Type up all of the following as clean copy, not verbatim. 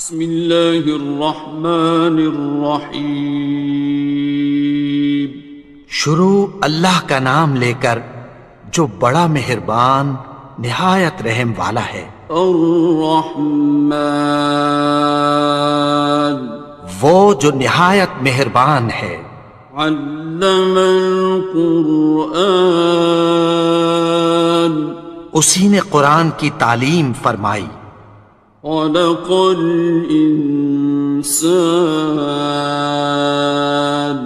بسم اللہ الرحمن الرحیم۔ شروع اللہ کا نام لے کر جو بڑا مہربان نہایت رحم والا ہے۔ الرحمن، وہ جو نہایت مہربان ہے۔ علم القرآن، اسی نے قرآن کی تعلیم فرمائی۔ خلق الانسان،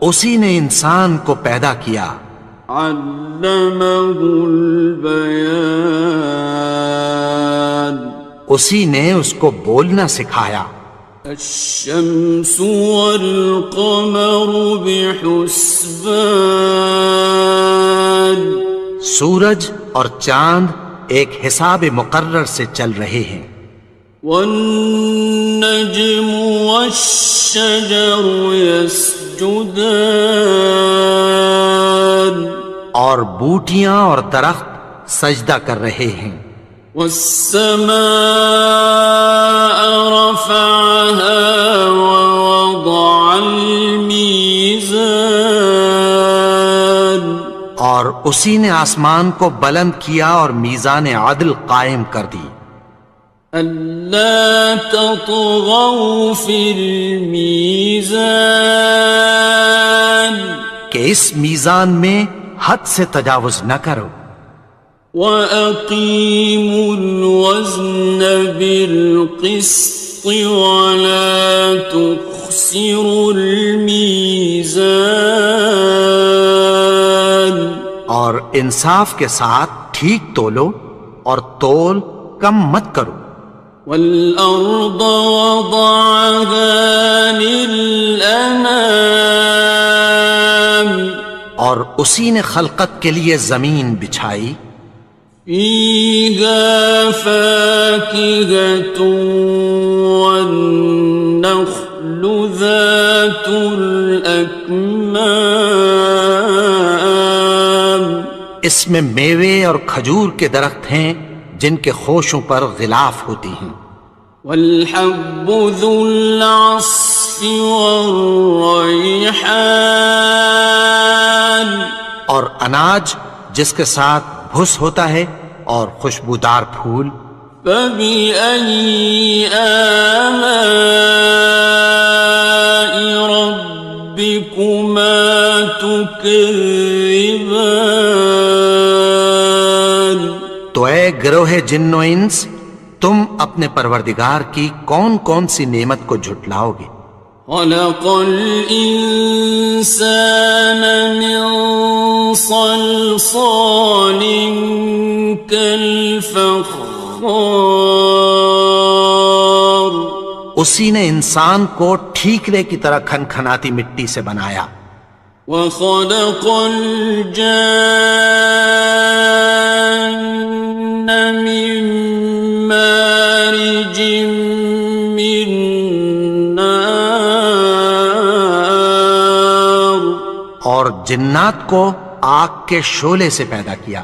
اسی نے انسان کو پیدا کیا۔ علمہ البیان، اسی نے اس کو بولنا سکھایا۔ الشمس والقمر بحسبان، سورج اور چاند ایک حساب مقرر سے چل رہے ہیں۔ والنجم والشجر يسجدان، اور بوٹیاں اور درخت سجدہ کر رہے ہیں۔ والسماء رفعها ووضع الميزان، اور اسی نے آسمان کو بلند کیا اور میزان عدل قائم کر دی۔ ألا تطغوا في الميزان، کہ اس میزان میں حد سے تجاوز نہ کرو۔ وَأَقِيمُوا الْوَزْنَ بِالْقِسْطِ وَلَا تُخْسِرُوا الْمِيزَانَ، اور انصاف کے ساتھ ٹھیک تولو اور تول کم مت کرو۔ وَالْأَرْضَ وَضَعَهَا لِلْأَنَامِ، اور اسی نے خلقت کے لیے زمین بچھائی۔ فِيهَا فَاكِهَةٌ وَالنَّخْلُ ذَاتُ الْأَكْمَامِ، اس میں میوے اور کھجور کے درخت ہیں جن کے خوشوں پر غلاف ہوتی ہیں۔ وَالْحَبُّ ذُو الْعَصْفِ وَالرَّيْحَانِ، اور اناج جس کے ساتھ بھس ہوتا ہے اور خوشبودار پھول۔ فَبِأَيِّ آلَاءِ رَبِّكُمَا تُكَذِّبَانِ، تو اے گروہ جن و انس، تم اپنے پروردگار کی کون کون سی نعمت کو جھٹلاؤ گے؟ خَلَقَ الْإِنسَانَ مِنْ صَلْصَالٍ كَالْفَخَّارِ، اسی نے انسان کو ٹھیکرے کی طرح کھنکھناتی مٹی سے بنایا۔ وَخَلَقَ الْجَانَّ مِن مَّارِجٍ مِّن نَّارٍ، اور جنات کو آگ کے شعلے سے پیدا کیا۔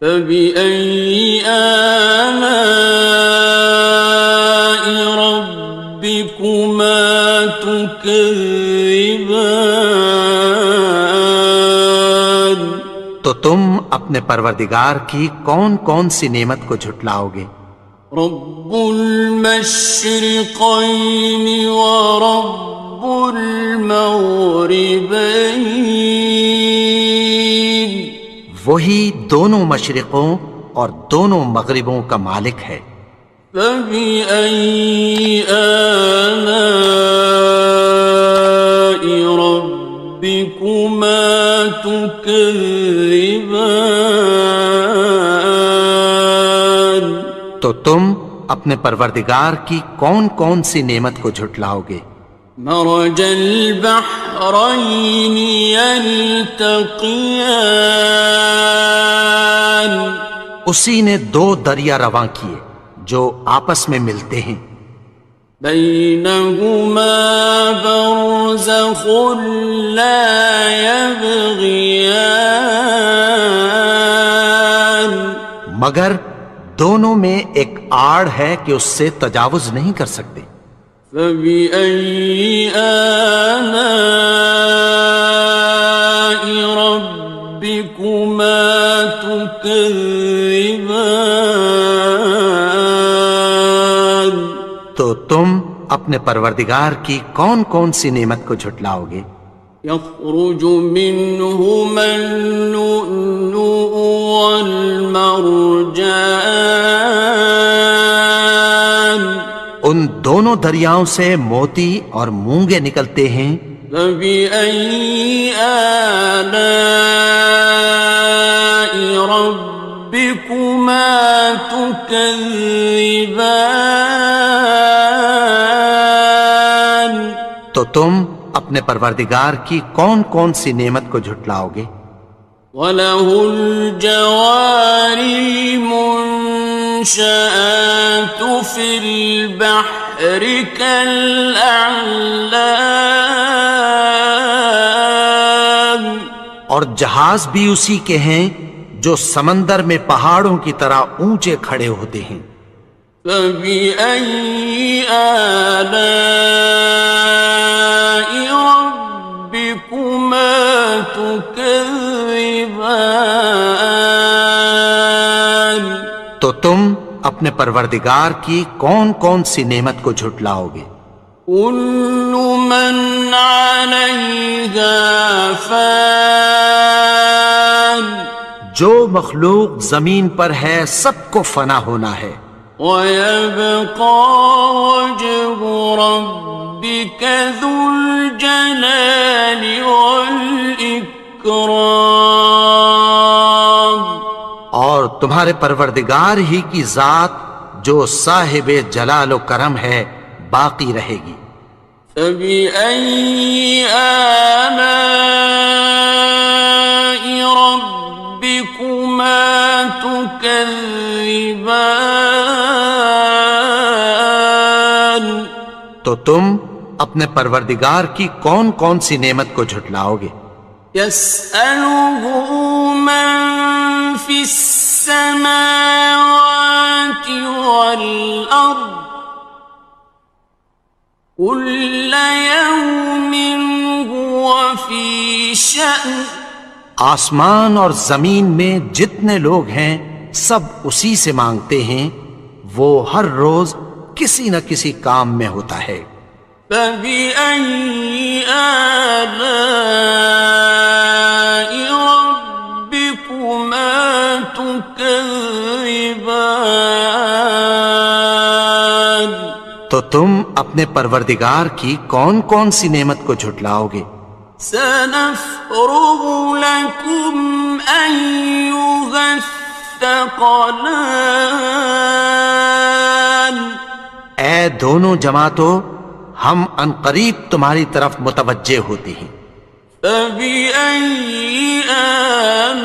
فَبِأَيِّ آلَاءِ رَبِّكُمَا تُكَذِّبَانِ، تو تم اپنے پروردگار کی کون کون سی نعمت کو جھٹلاؤ گے؟ رب المشرقین ورب المغربین، وہی دونوں مشرقوں اور دونوں مغربوں کا مالک ہے۔ فَبِأَيِّ آلَاءِ رَبِّكُمَا تُكَذِّبَانِ، تو تم اپنے پروردگار کی کون کون سی نعمت کو جھٹلاؤ گے؟ مرج البحرین یلتقیان، اسی نے دو دریا رواں کیے جو آپس میں ملتے ہیں۔ بینہما برزخ لا یبغیان، مگر دونوں میں ایک آڑ ہے کہ اس سے تجاوز نہیں کر سکتے۔ فبأي آلاء ربكما تكذبان؟ تو تم اپنے پروردگار کی کون کون سی نعمت کو جھٹلاؤ گے؟ يخرج منهما اللؤلؤ والمرجان، ان دونوں دریاؤں سے موتی اور مونگے نکلتے ہیں۔ فبأي آلاء ربكما تكذبان؟ تو تم اپنے پروردگار کی کون کون سی نعمت کو جھٹلاؤ گے؟ وَلَهُ الْجَوَارِ الْمُنشَآتُ فِي الْبَحْرِ كَالْأَعْلَامِ، اور جہاز بھی اسی کے ہیں جو سمندر میں پہاڑوں کی طرح اونچے کھڑے ہوتے ہیں۔ فَبِأَيِّ آلَاءِ رَبِّكُمَا تُكَذِّبَانِ؟ تو تم اپنے پروردگار کی کون کون سی نعمت کو جھٹلاؤ گے؟ كُلُّ مَنْ عَلَيْهَا فَانٍ، جو مخلوق زمین پر ہے سب کو فنا ہونا ہے۔ وَيَبْقَى وَجْهُ رَبِّكَ ذُو الْجَلَالِ وَالْإِكْرَامِ، اور تمہارے پروردگار ہی کی ذات جو صاحب جلال و کرم ہے باقی رہے گی۔ فَبِأَيِّ آلَاءِ رَبِّكُمَا تُكَذِّبَانِ؟ تو تم اپنے پروردگار کی کون کون سی نعمت کو جھٹلاؤ گے؟ يَسْأَلُهُ مَن فِي السَّمَاوَاتِ وَالْأَرْضِ كُلَّ يَوْمٍ هُوَ فِي شَأْنٍ، آسمان اور زمین میں جتنے لوگ ہیں سب اسی سے مانگتے ہیں، وہ ہر روز کسی نہ کسی کام میں ہوتا ہے۔ فَبِأَيِّ آلَاءِ رَبِّكُمَا تُكَذِّبَانِ؟ تو تم اپنے پروردگار کی کون کون سی نعمت کو جھٹلاؤ گے؟ سَنَفْرُغُ لَكُمْ أَيُّهَ الثَّقَلَانِ، اے دونوں جماعتوں، ہم عنقریب تمہاری طرف متوجہ ہوتے ہیں۔ فَبِأَيِّ آلَاءِ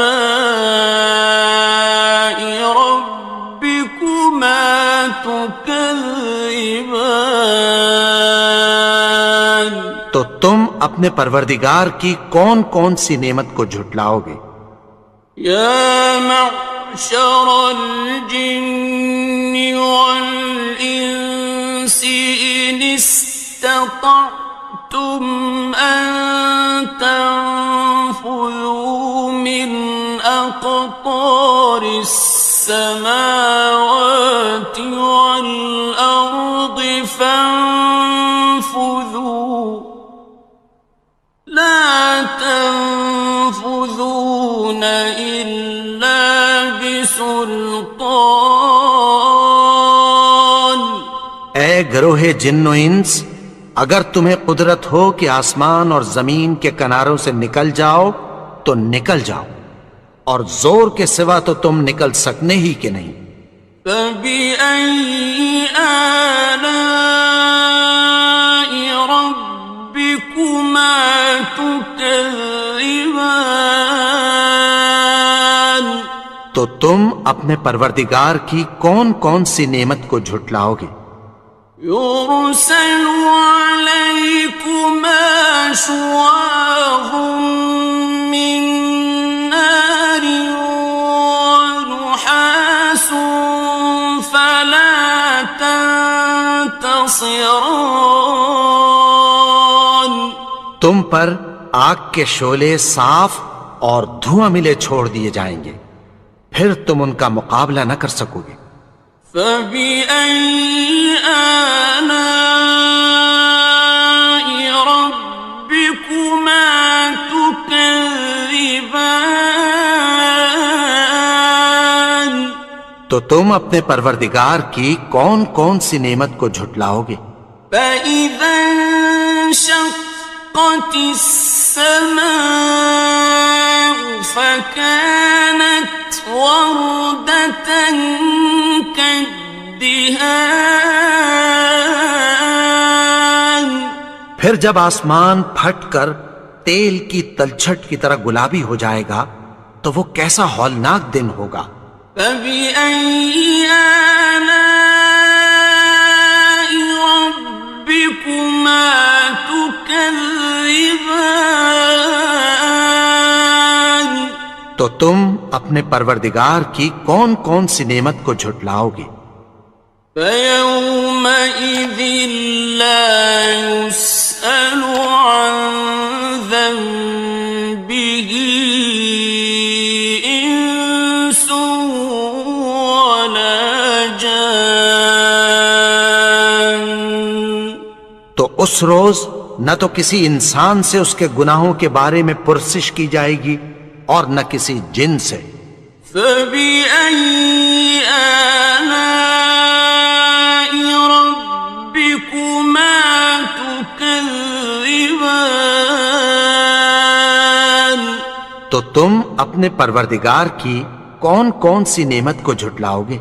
رَبِّكُمَا تُكَذِّبَانِ؟ تو تم اپنے پروردگار کی کون کون سی نعمت کو جھٹلاؤ گے؟ يَا مَعْشَرَ الْجِنِّ وَالْإِنسِ إِنِ اسْتَطَعْتُمْ أَن تَنفُذُوا مِنْ أَقْطَارِ السَّمَاوَاتِ وَالْأَرْضِ فَانفُذُوا لَا تَنفُذُونَ إِلَّا بِسُلْطَانٍ۔ اے گروہ جن و انس، اگر تمہیں قدرت ہو کہ آسمان اور زمین کے کناروں سے نکل جاؤ تو نکل جاؤ، اور زور کے سوا تو تم نکل سکنے ہی کہ نہیں۔ فَبِأَيِّ آلَاءِ رَبِّكُمَا تُكَذِّبَانِ؟ تو تم اپنے پروردگار کی کون کون سی نعمت کو جھٹلاؤ گے؟ يُرْسَلُ عَلَيْكُمَا شُوَاظٌ مِّن نَّارٍ وَنُحَاسٌ فَلَا خصران. تم پر آگ کے شعلے صاف اور دھواں ملے چھوڑ دیے جائیں گے، پھر تم ان کا مقابلہ نہ کر سکو گے۔ فَبِأَيِّ آلَاءِ رَبِّكُمَا تُكَذِّبَانِ. تو تم اپنے پروردگار کی کون کون سی نعمت کو جھٹلاؤ گے؟ فَإِذَا انشَقَّتِ السَّمَاءُ فَكَانَتْ وَرْدَةً كَالدِّهَانِ. پھر جب آسمان پھٹ کر تیل کی تلچھٹ کی طرح گلابی ہو جائے گا تو وہ کیسا ہولناک دن ہوگا۔ فَبِأَيِّ آلَاءِ رَبِّكُمَا تُكَذِّبَانِ. تو تم اپنے پروردگار کی کون کون سی نعمت کو جھٹلاؤ گے؟ فَيَوْمَئِذٍ لَا يُسْأَلُ عَنْ ذَنبِهِ إِنسٌ وَلَا جَانٌ. تو اس روز نہ تو کسی انسان سے اس کے گناہوں کے بارے میں پرسش کی جائے گی اور نہ کسی جن سے۔ فَبِأَيِّ آلَاءِ رَبِّكُمَا تُكَذِّبَانِ. تو تم اپنے پروردگار کی کون کون سی نعمت کو جھٹلاؤ گے؟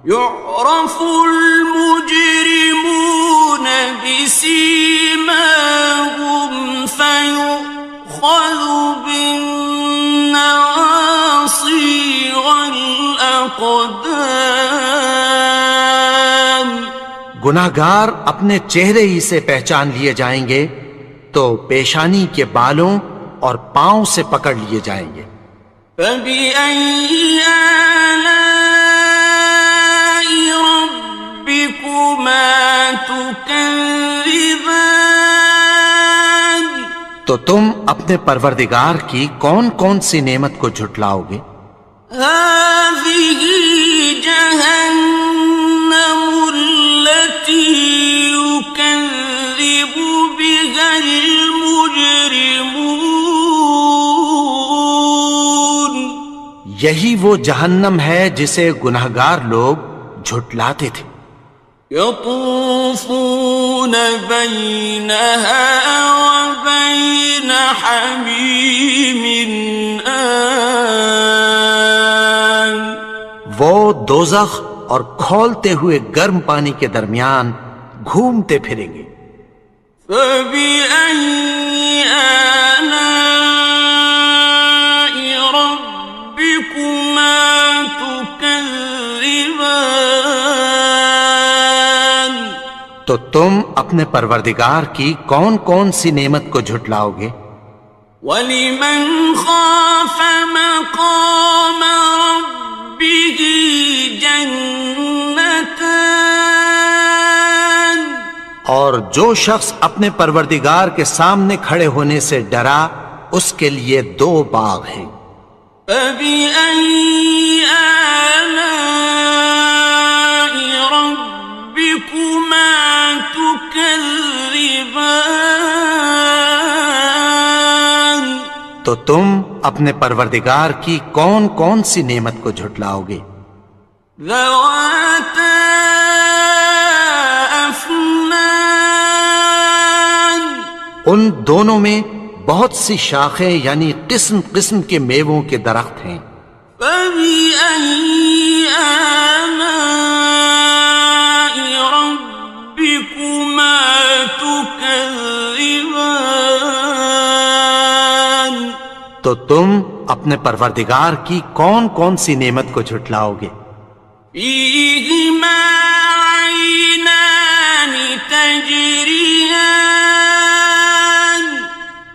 يُعْرَفُ الْمُجْرِمُونَ بِسِيمَاهُمْ فَيُؤْخَذُ بِالنَّوَاصِي وَالْأَقْدَامِ. گناہگار اپنے چہرے ہی سے پہچان لیے جائیں گے تو پیشانی کے بالوں اور پاؤں سے پکڑ لیے جائیں گے۔ فَبِأَيِّ آلَاءِ رَبِّكُمَا تُكَذِّبَانِ. تو تم اپنے پروردگار کی کون کون سی نعمت کو جھٹلاؤ گے؟ هَٰذِهِ جَهَنَّمُ الَّتِي يُكَذِّبُ بِهَا الْمُجْرِمُونَ. یہی وہ جہنم ہے جسے گناہگار لوگ جھٹلاتے تھے۔ يَطُوفُونَ بَيْنَهَا وَبَيْنَ حَمِيمٍ آنٍ. وہ دوزخ اور کھولتے ہوئے گرم پانی کے درمیان گھومتے پھریں گے۔ فَبِأَيِّ آلَاءِ رَبِّكُمَا تُكَذِّبَانِ. تو تم اپنے پروردگار کی کون کون سی نعمت کو جھٹلاؤ گے؟ وَلِمَنْ خَافَ مَقَامَ رَبِّهِ جَنَّتَانِ. اور جو شخص اپنے پروردگار کے سامنے کھڑے ہونے سے ڈرا اس کے لیے دو باغ ہیں۔ فَبِأَيِّ آلَاءِ رَبِّكُمَا تُكَذِّبَانِ. تو تم اپنے پروردگار کی کون کون سی نعمت کو جھٹلاؤ گے؟ ذَوَاتَا أَفْنَانٍ. ان دونوں میں بہت سی شاخیں یعنی قسم قسم کے میووں کے درخت ہیں۔ فَبِأَيِّ آلَاءِ رَبِّكُمَا تُكَذِّبَانِ. تو تم اپنے پروردگار کی کون کون سی نعمت کو جھٹلاؤ گے؟ فِيهِمَا عَيْنَانِ تَجْرِيَانِ.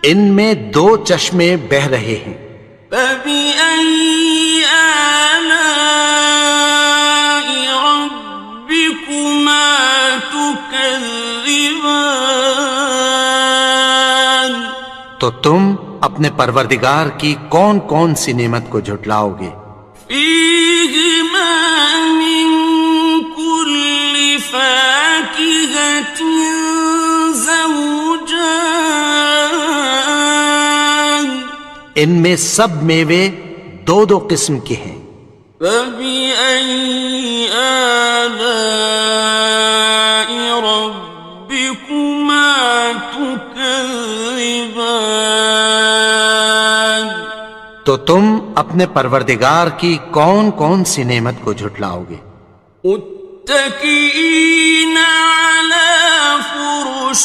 ان میں دو چشمے بہہ رہے ہیں۔ فَبِأَيِّ آلَاءِ رَبِّكُمَا تُكَذِّبَانِ. تكذبان تو تم اپنے پروردگار کی کون کون سی نعمت کو جھٹلاؤ گے؟ فيهما من كل فاكهة زوجان ان میں سب میوے دو دو قسم کے ہیں۔ فبأي آلاء ربكما تكذبان تو تم اپنے پروردگار کی کون کون سی نعمت کو جھٹلاؤ گے؟ متكئين على فرش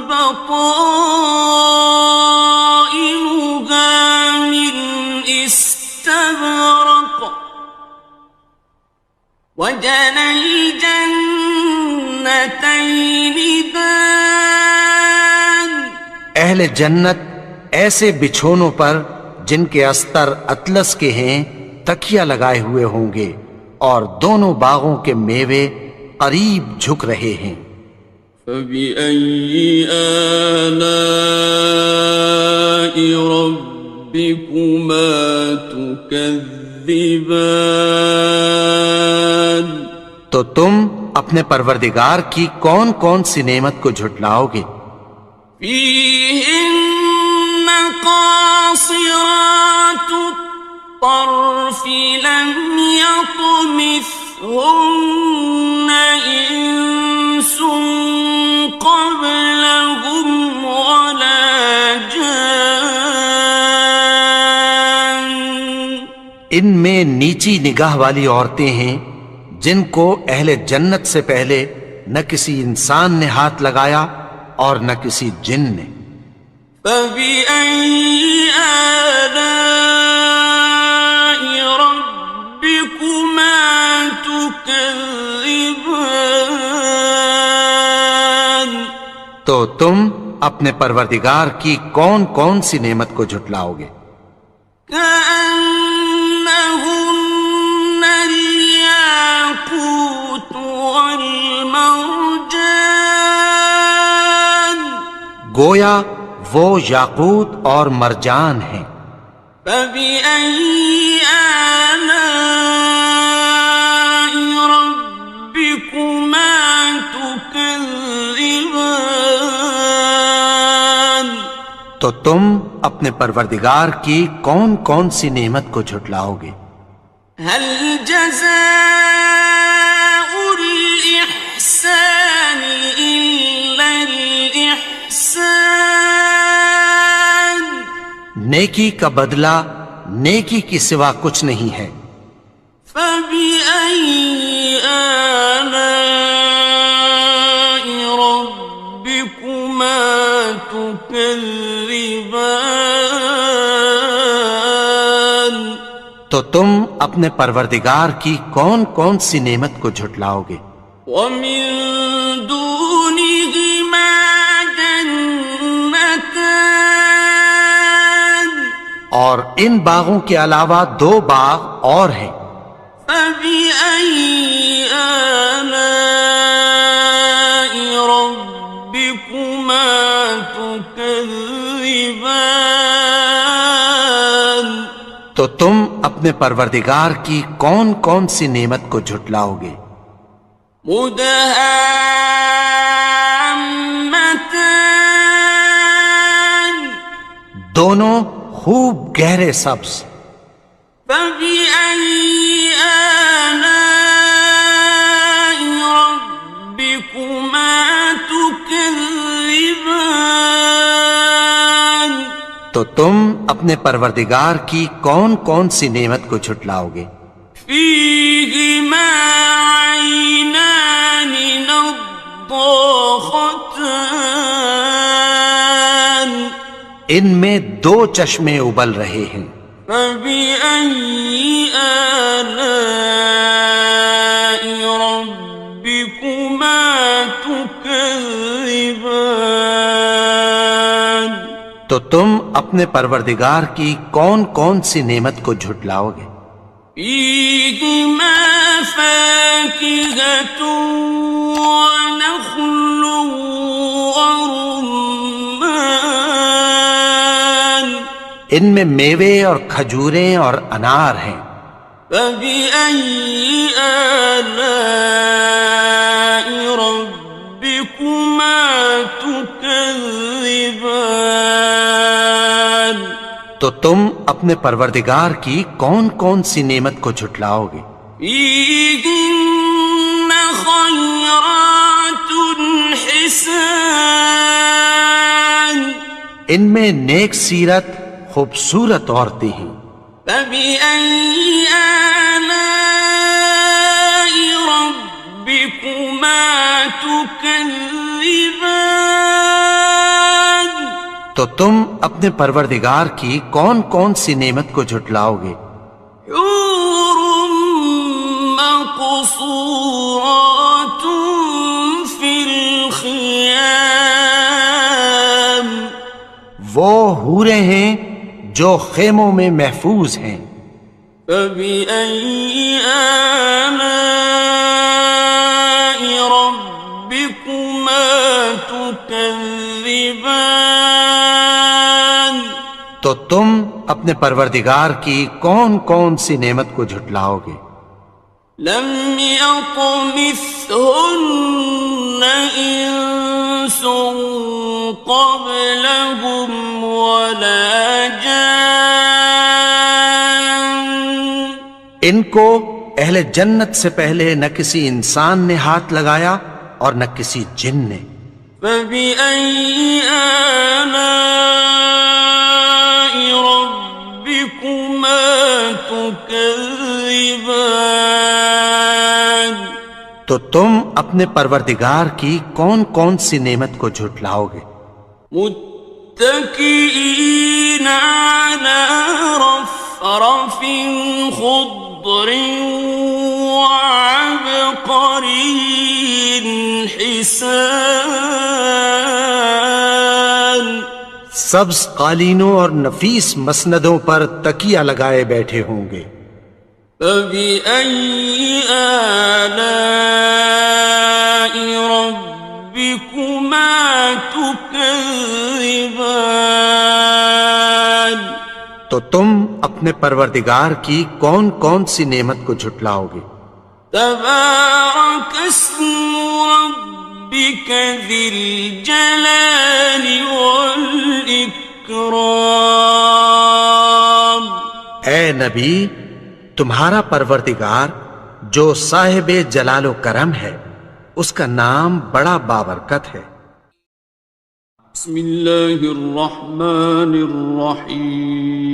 بطائنها من استبرق وجنى الجنتين دان اہل جنت ایسے بچھونوں پر جن کے استر اطلس کے ہیں تکیہ لگائے ہوئے ہوں گے، اور دونوں باغوں کے میوے قریب جھک رہے ہیں۔ فبأي آلاء ربكما تكذبان تو تم اپنے پروردگار کی کون کون سی نعمت کو جھٹلاؤ گے؟ فيهن قاصرات الطرف لم يطمثهن إنس قبلهم ولا جان ان میں نیچی نگاہ والی عورتیں ہیں جن کو اہل جنت سے پہلے نہ کسی انسان نے ہاتھ لگایا اور نہ کسی جن نے۔ فبأي آلاء ربكما تكذبان تو تم اپنے پروردگار کی کون کون سی نعمت کو جھٹلاؤ گے؟ كأنهن الياقوت والمرجان گویا وہ یاقوت اور مرجان ہیں۔ فبأي آلاء ربكما تكذبان تو تم اپنے پروردگار کی کون کون سی نعمت کو جھٹلاؤ گے؟ هل جزاء الإحسان إلا الإحسان نیکی کا بدلہ نیکی کی سوا کچھ نہیں ہے۔ فبأي آلاء ربكما تكذبان تو تم اپنے پروردگار کی کون کون سی نعمت کو جھٹلاؤ گے؟ ومن دونهما جنتان اور ان باغوں کے علاوہ دو باغ اور ہیں۔ فبأي آلاء ربكما تكذبان تو تم اپنے پروردگار کی کون کون سی نعمت کو جھٹلاؤ گے؟ مدهامتان دونوں خوب گہرے سبز۔ فبأي آلاء ربكما تكذبان تو تم اپنے پروردگار کی کون کون سی نعمت کو جھٹلاؤ گے؟ فيهما عينان نضاختان ان میں دو چشمے ابل رہے ہیں۔ فبأي آلاء ربكما تكذبان تو تم اپنے پروردگار کی کون کون سی نعمت کو جھٹلاؤ گے؟ فيهما فاكهة ونخل ورمان ان میں میوے اور کھجوریں اور انار ہیں. فبأي آلاء ربكما تكذبان تو تم اپنے پروردگار کی کون کون سی نعمت کو جھٹلاؤ گے؟ فيهن خيرات حسان ان میں نیک سیرت خوبصورت عورتیں ہیں. فبأي آلاء ربكما تكذبان تو تم اپنے پروردگار کی کون کون سی نعمت کو جھٹلاؤ گے؟ حور مقصورات في الخيام وہ حوریں ہیں جو خیموں میں محفوظ ہیں. فبأي آلاء ربكما تكذبان تو تم اپنے پروردگار کی کون کون سی نعمت کو جھٹلاؤ گے؟ لم يطمثهن إنس قبلهم ولا جان ان کو اہل جنت سے پہلے نہ کسی انسان نے ہاتھ لگایا اور نہ کسی جن نے. فبأي آلاء ربكما تكذبان تو تم اپنے پروردگار کی کون کون سی نعمت کو جھٹلاؤ گے؟ متكئين على رفرف خضر وعبقري حسان سبز قالینوں اور نفیس مسندوں پر تکیہ لگائے بیٹھے ہوں گے. فبأي آلاء ربكما تكذبان تو تم اپنے پروردگار کی کون کون سی نعمت کو جھٹلاؤ گے؟ تبارك اسم ربك ذي الجلال والإكرام اے نبی، تمہارا پروردگار جو صاحب جلال و کرم ہے اس کا نام بڑا بابرکت ہے. بسم اللہ الرحمن الرحیم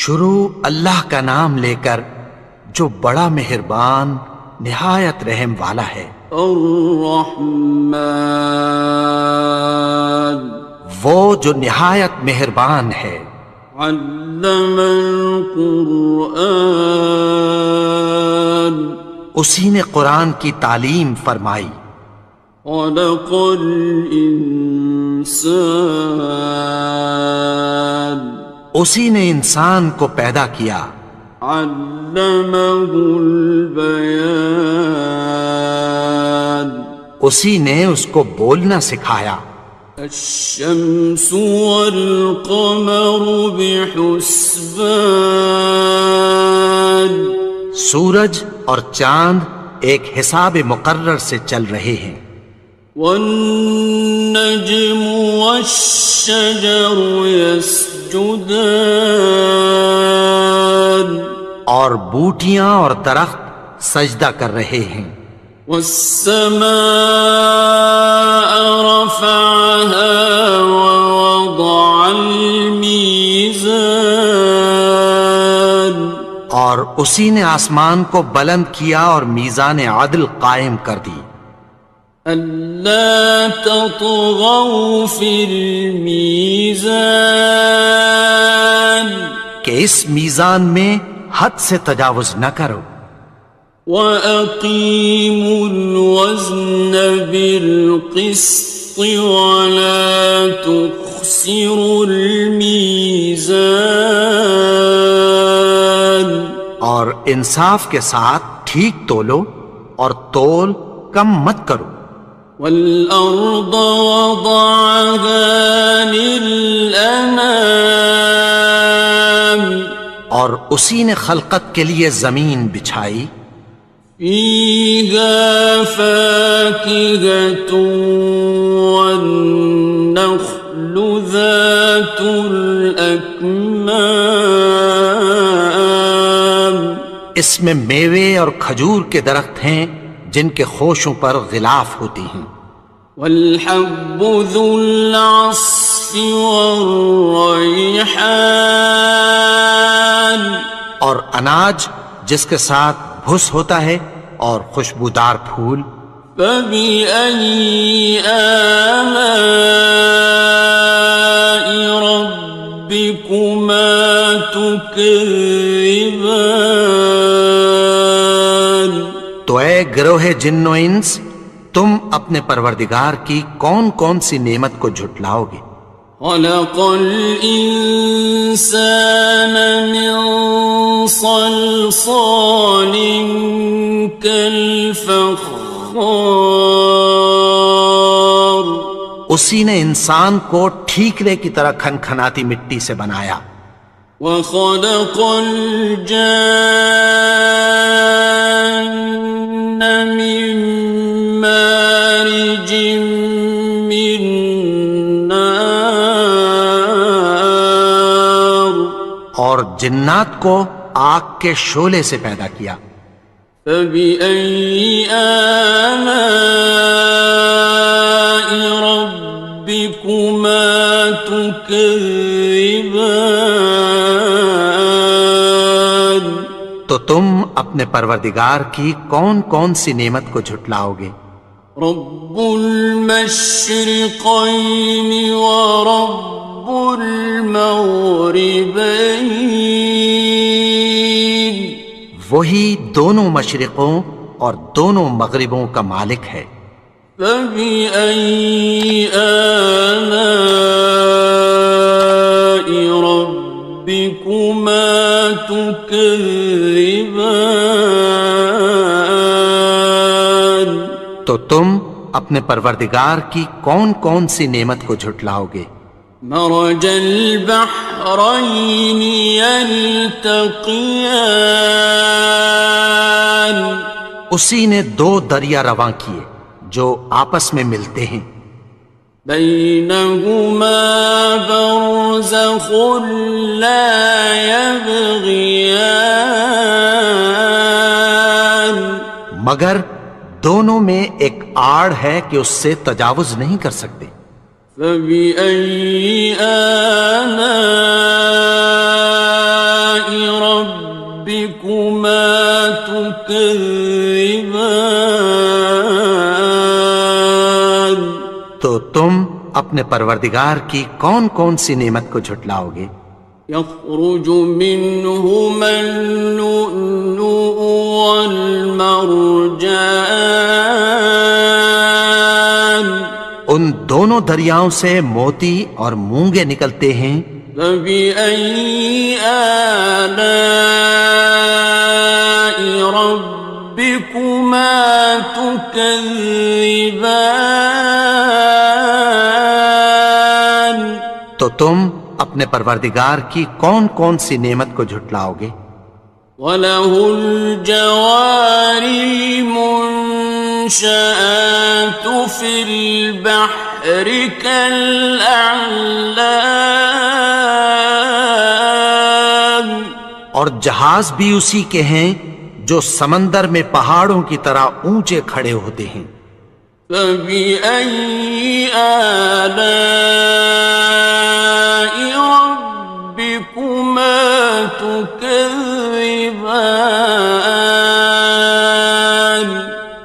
شروع اللہ کا نام لے کر جو بڑا مہربان نہایت رحم والا ہے. الرحمن وہ جو نہایت مہربان ہے. علم القرآن اسی نے قرآن کی تعلیم فرمائی. خلق الانسان اسی نے انسان کو پیدا کیا. علمہ البیان اسی نے اس کو بولنا سکھایا. الشمس والقمر بحسبان سورج اور چاند ایک حساب مقرر سے چل رہے ہیں. والنجم والشجر يسجدان اور بوٹیاں اور درخت سجدہ کر رہے ہیں. والسماء رفعها ووضع الميزان اور اسی نے آسمان کو بلند کیا اور میزان عدل قائم کر دی. ألا تطغوا في الميزان کہ اس میزان میں حد سے تجاوز نہ کرو. وَأَقِيمُوا الْوَزْنَ بِالْقِسْطِ وَلَا تُخْسِرُوا الْمِيزَانَ اور اور انصاف کے ساتھ ٹھیک تولو اور تول کم مت کرو. والأرض وضعها للأنام اور اسی نے خلقت کے لیے زمین بچھائی. فيها فاكهة والنخل ذات الأكمام اس میں میوے اور کھجور کے درخت ہیں جن کے خوشوں پر غلاف ہوتی ہیں. والحب ذو العصف والریحان اور اناج جس کے ساتھ بھس ہوتا ہے اور خوشبودار پھول. فبأي آلاء ربكما تكذبان تو اے گروہ جن و انس، تم اپنے پروردگار کی کون کون سی نعمت کو جھٹلاؤ گے؟ خلق الإنسان من صلصال كالفخار اسی نے انسان کو ٹھیکرے کی طرح کھنکھناتی مٹی سے بنایا. وخلق الجان من مارج من نار اور جنات کو آگ کے شعلے سے پیدا کیا. فبأي آلاء ربكما تكذبان تو تم اپنے پروردگار کی کون کون سی نعمت کو جھٹلاؤ گے؟ رب المشرقين ورب المغربين وہی دونوں مشرقوں اور دونوں مغربوں کا مالک ہے. فبأي آلاء ربكما تكذبان تو تم اپنے پروردگار کی کون کون سی نعمت کو جھٹلاؤ گے؟ مرج البحرين يلتقيان اسی نے دو دریا رواں کیے جو آپس میں ملتے ہیں. بينهما برزخ لا يبغيان مگر دونوں میں ایک آڑ ہے کہ اس سے تجاوز نہیں کر سکتے. فبأي آلاء ربكما تكذبان تو تم اپنے پروردگار کی کون کون سی نعمت کو جھٹلاؤ گے؟ يخرج منهما اللؤلؤ والمرجان ان دونوں دریاؤں سے موتی اور مونگے نکلتے ہیں. فبأي آلاء ربكما تكذبان تو تم اپنے پروردگار کی کون کون سی نعمت کو جھٹلاؤ گے؟ وَلَهُ الْجَوَارِ الْمُنشَآتُ فِي الْبَحْرِ كَالْأَعْلَامِ اور جہاز بھی اسی کے ہیں جو سمندر میں پہاڑوں کی طرح اونچے کھڑے ہوتے ہیں. فَبِأَيِّ آلَاءِ رَبِّكُمَا تُكَذِّبَانِ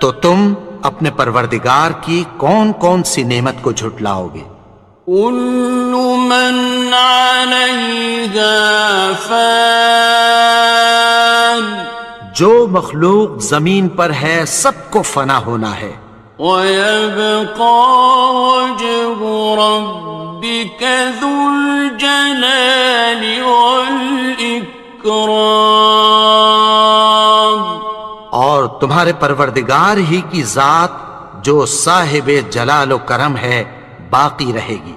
تو تم اپنے پروردگار کی کون کون سی نعمت کو جھٹلاؤ گے؟ كُلُّ مَنْ عَلَيْهَا فَانٍ جو مخلوق زمین پر ہے سب کو فنا ہونا ہے. وَيَبْقَى وَجْهُ رَبِّكَ ذُو الْجَلَالِ وَالْإِكْرَامِ اور تمہارے پروردگار ہی کی ذات جو صاحب جلال و کرم ہے باقی رہے گی۔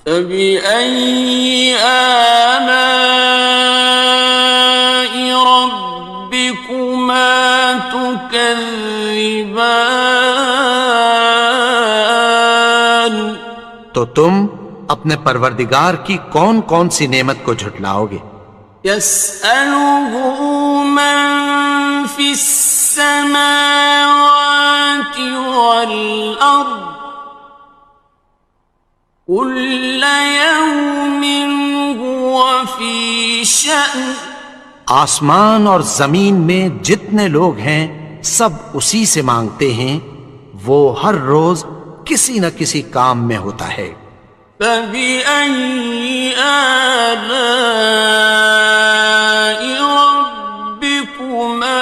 فَبِأَيِّ آلَاءِ رَبِّكُمَا تُكَذِّبَانِ، تو تم اپنے پروردگار کی کون کون سی نعمت کو جھٹلاؤ گے؟ يَسْأَلُهُ مَن فِي السَّمَاوَاتِ وَالْأَرْضِ كُلَّ يَوْمٍ هُوَ فِي شَأْنٍ۔ آسمان اور زمین میں جتنے لوگ ہیں سب اسی سے مانگتے ہیں، وہ ہر روز کسی نہ کسی کام میں ہوتا ہے۔ فَبِأَيِّ آلَاءِ رَبِّكُمَا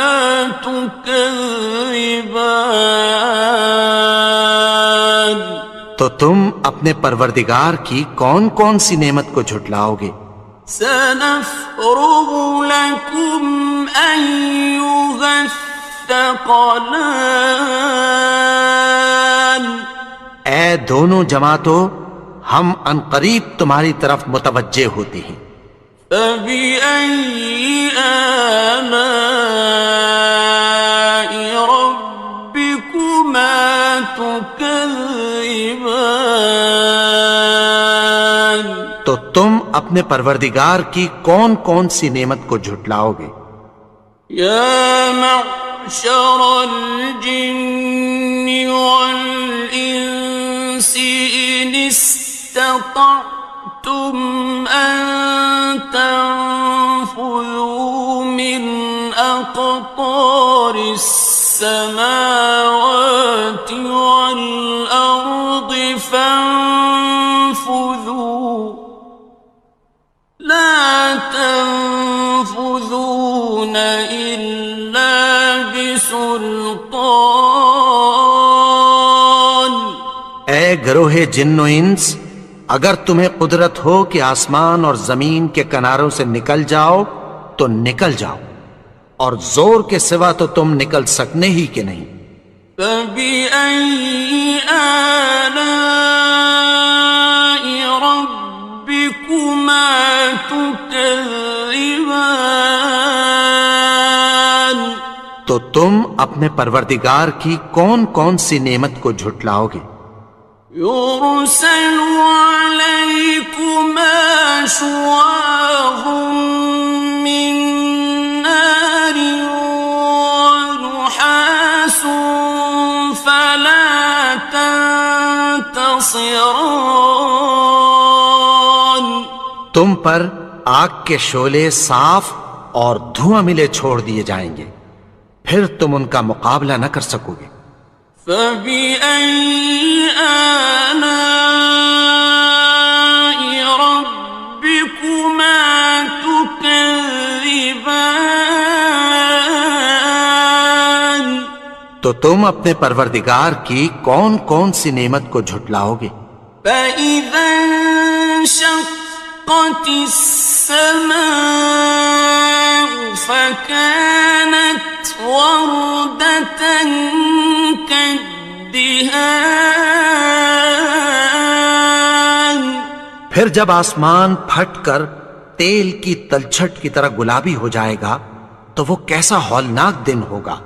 تُكَذِّبَانِ، تو تم اپنے پروردگار کی کون کون سی نعمت کو جھٹلاؤ گے؟ سَنَفْرُغُ لَكُمْ أَيُّهَ الثَّقَلَانِ، اے دونوں جماعتوں، ہم عنقریب تمہاری طرف متوجہ ہوتے ہیں۔ فَبِأَيِّ آلَاءِ رَبِّكُمَا تُكَذِّبَانِ، تو تم اپنے پروردگار کی کون کون سی نعمت کو جھٹلاؤ گے؟ يَا مَعْشَرَ الْجِنِّ وَالْإِنسِ إِنِ اسْتَطَعْتُمْ أَن تَنفُذُوا مِنْ أَقْطَارِ السَّمَاوَاتِ وَالْأَرْضِ فَانفُذُوا لَا تَنفُذُونَ إِلَّا بِسُلْطَانٍ۔ اے گروہ جن و انس، اگر تمہیں قدرت ہو کہ آسمان اور زمین کے کناروں سے نکل جاؤ تو نکل جاؤ، اور زور کے سوا تو تم نکل سکنے ہی کہ نہیں۔ فَبِأَيِّ آلَاءِ رَبِّكُمَا تُكَذِّبَانِ، تو تم اپنے پروردگار کی کون کون سی نعمت کو جھٹلاؤ گے؟ يُرْسَلُ عَلَيْكُمَا شُوَاظٌ مِّن نَّارٍ وَنُحَاسٌ فَلَا تَنتَصِرَانِ، تم پر آگ کے شعلے صاف اور دھواں ملے چھوڑ دیے جائیں گے، پھر تم ان کا مقابلہ نہ کر سکو گے۔ فَبِأَيِّ آلَاءِ رَبِّكُمَا تُكَذِّبَانِ، تو تم اپنے پروردگار کی کون کون سی نعمت کو جھٹلاؤ گے؟ فَإِذَا انشَقَّتِ السَّمَاءُ فَكَانَتْ وَرْدَةً كَالدِّهَانِ، پھر جب آسمان پھٹ کر تیل کی تلچھٹ کی طرح گلابی ہو جائے گا تو وہ کیسا ہولناک دن ہوگا۔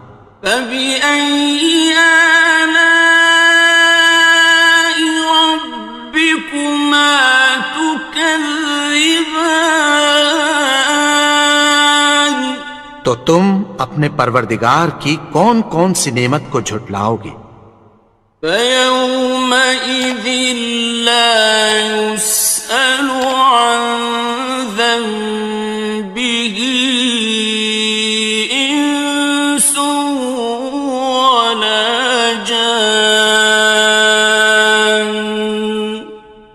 فَبِأَيِّ آلَاءِ رَبِّكُمَا تُكَذِّبَانِ، تو تم اپنے پروردگار کی کون کون سی نعمت کو جھٹلاؤ گے؟ فَيَوْمَئِذٍ لَا يُسْأَلُ عَن ذَنبِهِ إِنسٌ وَلَا جَانٌ،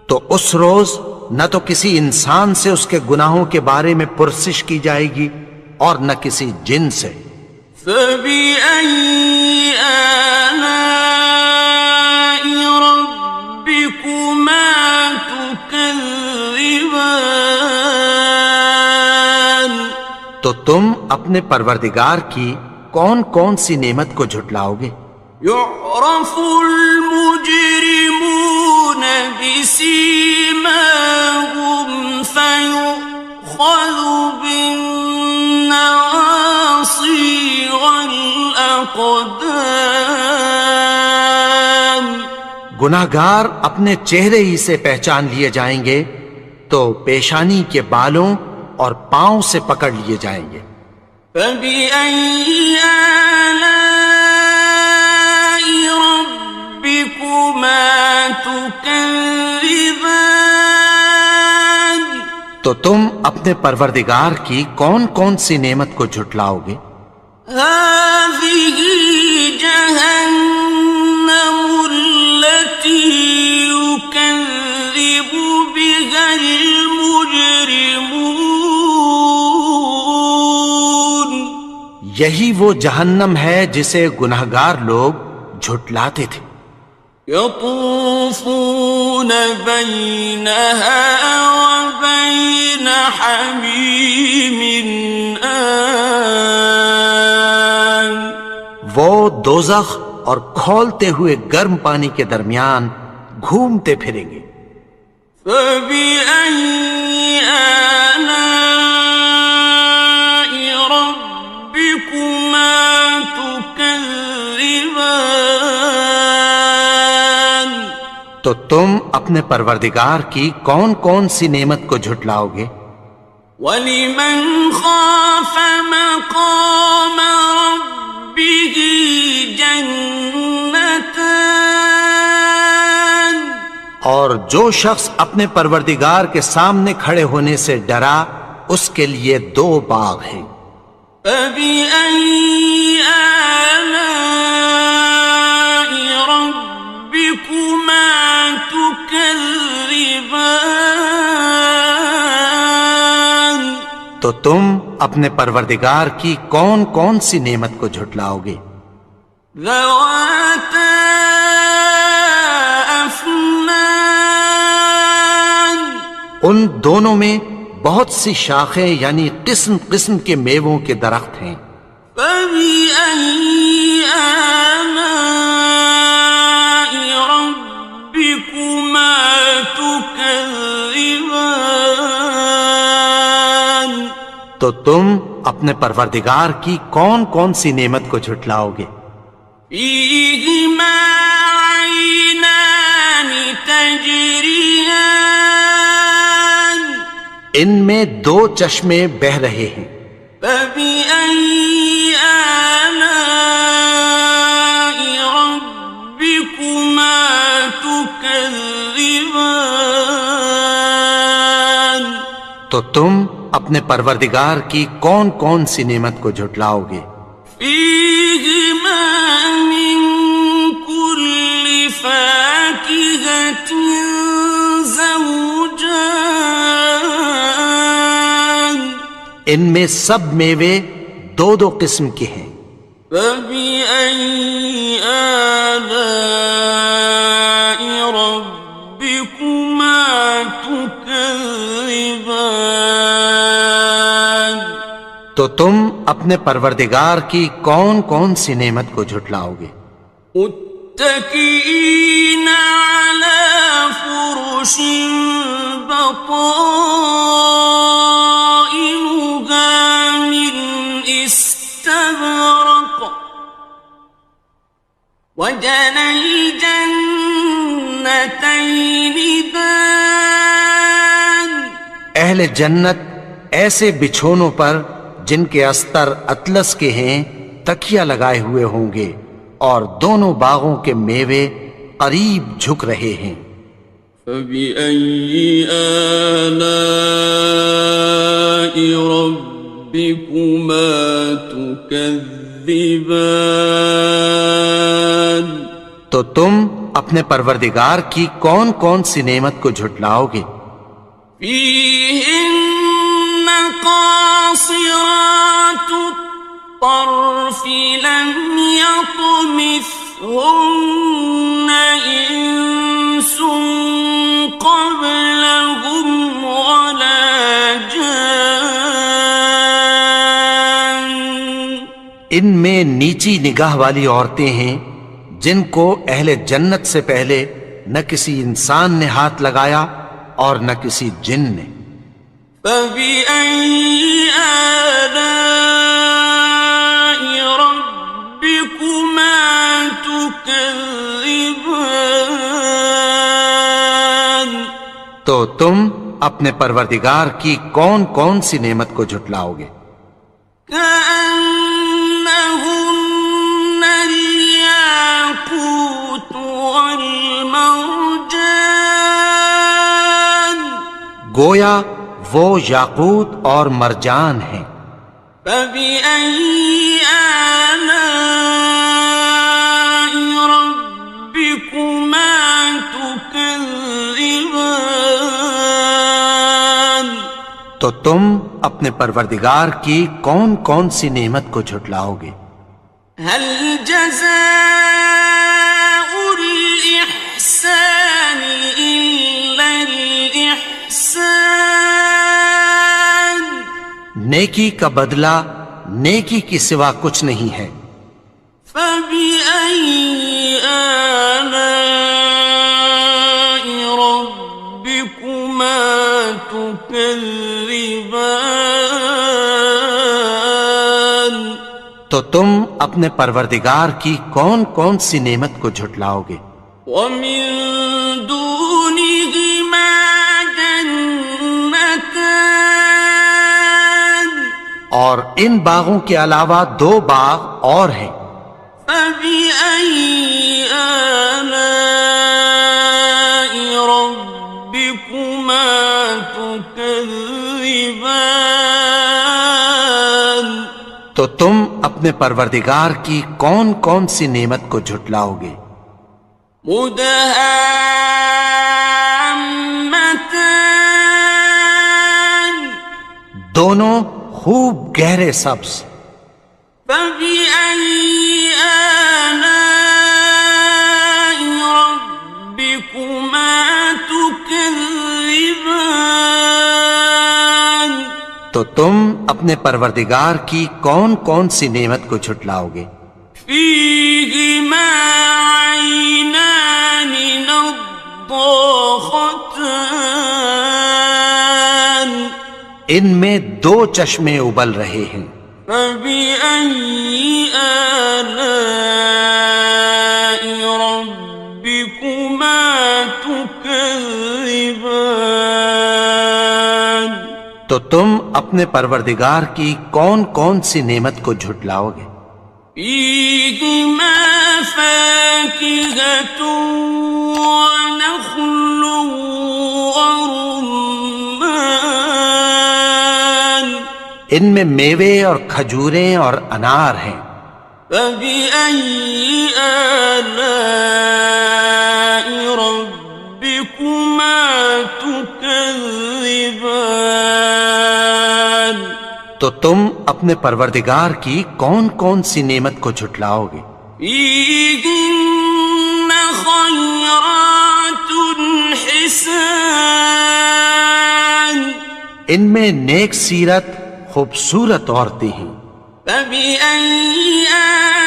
تو اس روز نہ تو کسی انسان سے اس کے گناہوں کے بارے میں پرسش کی جائے گی اور نہ کسی جن سے۔ فَبِأَيِّ آلَاءِ رَبِّكُمَا تُكَذِّبَانِ، تو تم اپنے پروردگار کی کون کون سی نعمت کو جھٹلاؤ گے؟ يعرف المجرمون بسيماهم فيؤخذ بالنواصي والأقدام. گناہگار اپنے چہرے ہی سے پہچان لیے جائیں گے تو پیشانی کے بالوں اور پاؤں سے پکڑ لیے جائیں گے. فَبِأَيِّ آلَاءِ رَبِّكُمَا تُكَذِّبَانِ. تو تم اپنے پروردگار کی کون کون سی نعمت کو جھٹلاؤ گے؟ هَٰذِهِ جَهَنَّمُ الَّتِي يُكَذِّبُ بِهَا الْمُجْرِمُونَ. یہی وہ جہنم ہے جسے گناہگار لوگ جھٹلاتے تھے. يطوفون بينها وبين حميم آن. وہ دوزخ اور کھولتے ہوئے گرم پانی کے درمیان گھومتے پھریں گے. فبأي آلاء ربكما تكذبان. تو تم اپنے پروردگار کی کون کون سی نعمت کو جھٹلاؤ گے؟ وَلِمَنْ خَافَ مَقَامَ رَبِّهِ جَنَّتَانِ. اور جو شخص اپنے پروردگار کے سامنے کھڑے ہونے سے ڈرا اس کے لیے 2 باغ ہیں. فَبِأَيِّ آلَاءِ رَبِّكُمَا تُكَذِّبَانِ. تو تم اپنے پروردگار کی کون کون سی نعمت کو جھٹلاؤ گے؟ ذَوَاتَا أَفْنَانٍ. ان دونوں میں بہت سی شاخیں یعنی قسم قسم کے میووں کے درخت ہیں. فَبِأَيِّ آلَاءِ رَبِّكُمَا تُكَذِّبَانِ. تو تم اپنے پروردگار کی کون کون سی نعمت کو جھٹلاؤ گے؟ فِيهِمَا عَيْنَانِ تَجْرِيَانِ. ان میں 2 چشمے بہہ رہے ہیں. فَبِأَيِّ آلَاءِ رَبِّكُمَا تُكَذِّبَانِ. تو تم اپنے پروردگار کی کون کون سی نعمت کو جھٹلاؤ گے؟ فِيهِمَا مِن كُلِّ فَاكِهَةٍ زَوْجَانِ. ان میں سب میوے 2 قسم کے ہیں. فَبِأَيِّ آلَاءِ رَبِّكُمَا تُكَذِّبَانِ. تو تم اپنے پروردگار کی کون کون سی نعمت کو جھٹلاؤ گے؟ متكئين على فرش بطائنها من استبرق وجنى الجنتين دان. اہل جنت ایسے بچھونوں پر جن کے استر اطلس کے ہیں تکیہ لگائے ہوئے ہوں گے اور دونوں باغوں کے میوے قریب جھک رہے ہیں. فَبِأَيِّ آلَاءِ رَبِّكُمَا تُكَذِّبَانِ. تو تم اپنے پروردگار کی کون کون سی نعمت کو جھٹلاؤ گے؟ فِيهِنَّ قَاصِرَاتُ الطَّرْفِ لَمْ يَطْمِثْهُنَّ إِنسٌ قَبْلَهُمْ وَلَا جَانٌّ. ان میں نیچی نگاہ والی عورتیں ہیں جن کو اہل جنت سے پہلے نہ کسی انسان نے ہاتھ لگایا اور نہ کسی جن نے. فَبِأَيِّ آلَاءِ رَبِّكُمَا تُكَذِّبَانِ تو تم اپنے پروردگار کی کون کون سی نعمت کو جھٹلاؤ گے؟ كأنهن الياقوت والمرجان گویا وہ یاقوت اور مرجان ہیں. فبأي آلاء ربكما تكذبان تو تم اپنے پروردگار کی کون کون سی نعمت کو جھٹلاؤ گے؟ هل جزاء الإحسان إلا الإحسان نیکی کا بدلہ نیکی کی سوا کچھ نہیں ہے. فبأي آلاء ربكما تكذبان تو تم اپنے پروردگار کی کون کون سی نعمت کو جھٹلاؤ گے؟ ومن دونهما جنتان اور ان باغوں کے علاوہ دو باغ اور ہیں. فبأي آلاء ربكما تكذبان تو تم اپنے پروردگار کی کون کون سی نعمت کو جھٹلاؤ گے؟ مدهامتان دونوں خوب گہرے سبز. فبأي آلاء ربكما تكذبان تو تم اپنے پروردگار کی کون کون سی نعمت کو جھٹلاؤ گے؟ فيهما عينان نضاختان ان میں دو چشمے ابل رہے ہیں. فبأي آلاء ربكما تكذبان تو تم اپنے پروردگار کی کون کون سی نعمت کو جھٹلاؤ گے؟ فيهما فاكهة ونخل ورمان ان میں میوے اور کھجوریں اور انار ہیں. فبأي آلاء ربكما تكذبان تو تم اپنے پروردگار کی کون کون سی نعمت کو جھٹلاؤ گے؟ فيهن خيرات حسان ان میں نیک سیرت خوبصورت عورتیں ہیں. فبأي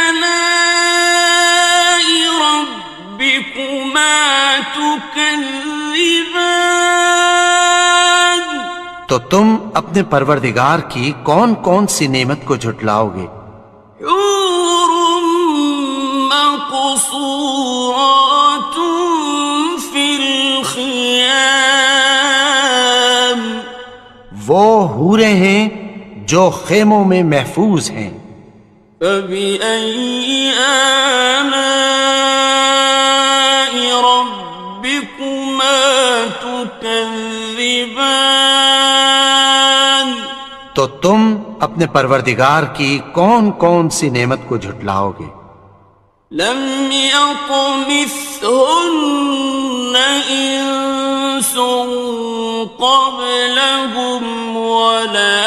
آلاء ربكما تكذبان تو تم اپنے پروردگار کی کون کون سی نعمت کو جھٹلاؤ گے؟ حور مقصورات في الخيام وہ حوریں ہیں جو خیموں میں محفوظ ہیں. فبأي آلاء ربكما تكذبان تو تم اپنے پروردگار کی کون کون سی نعمت کو جھٹلاؤ گے؟ لم يطمثهن إنس قبلهم ولا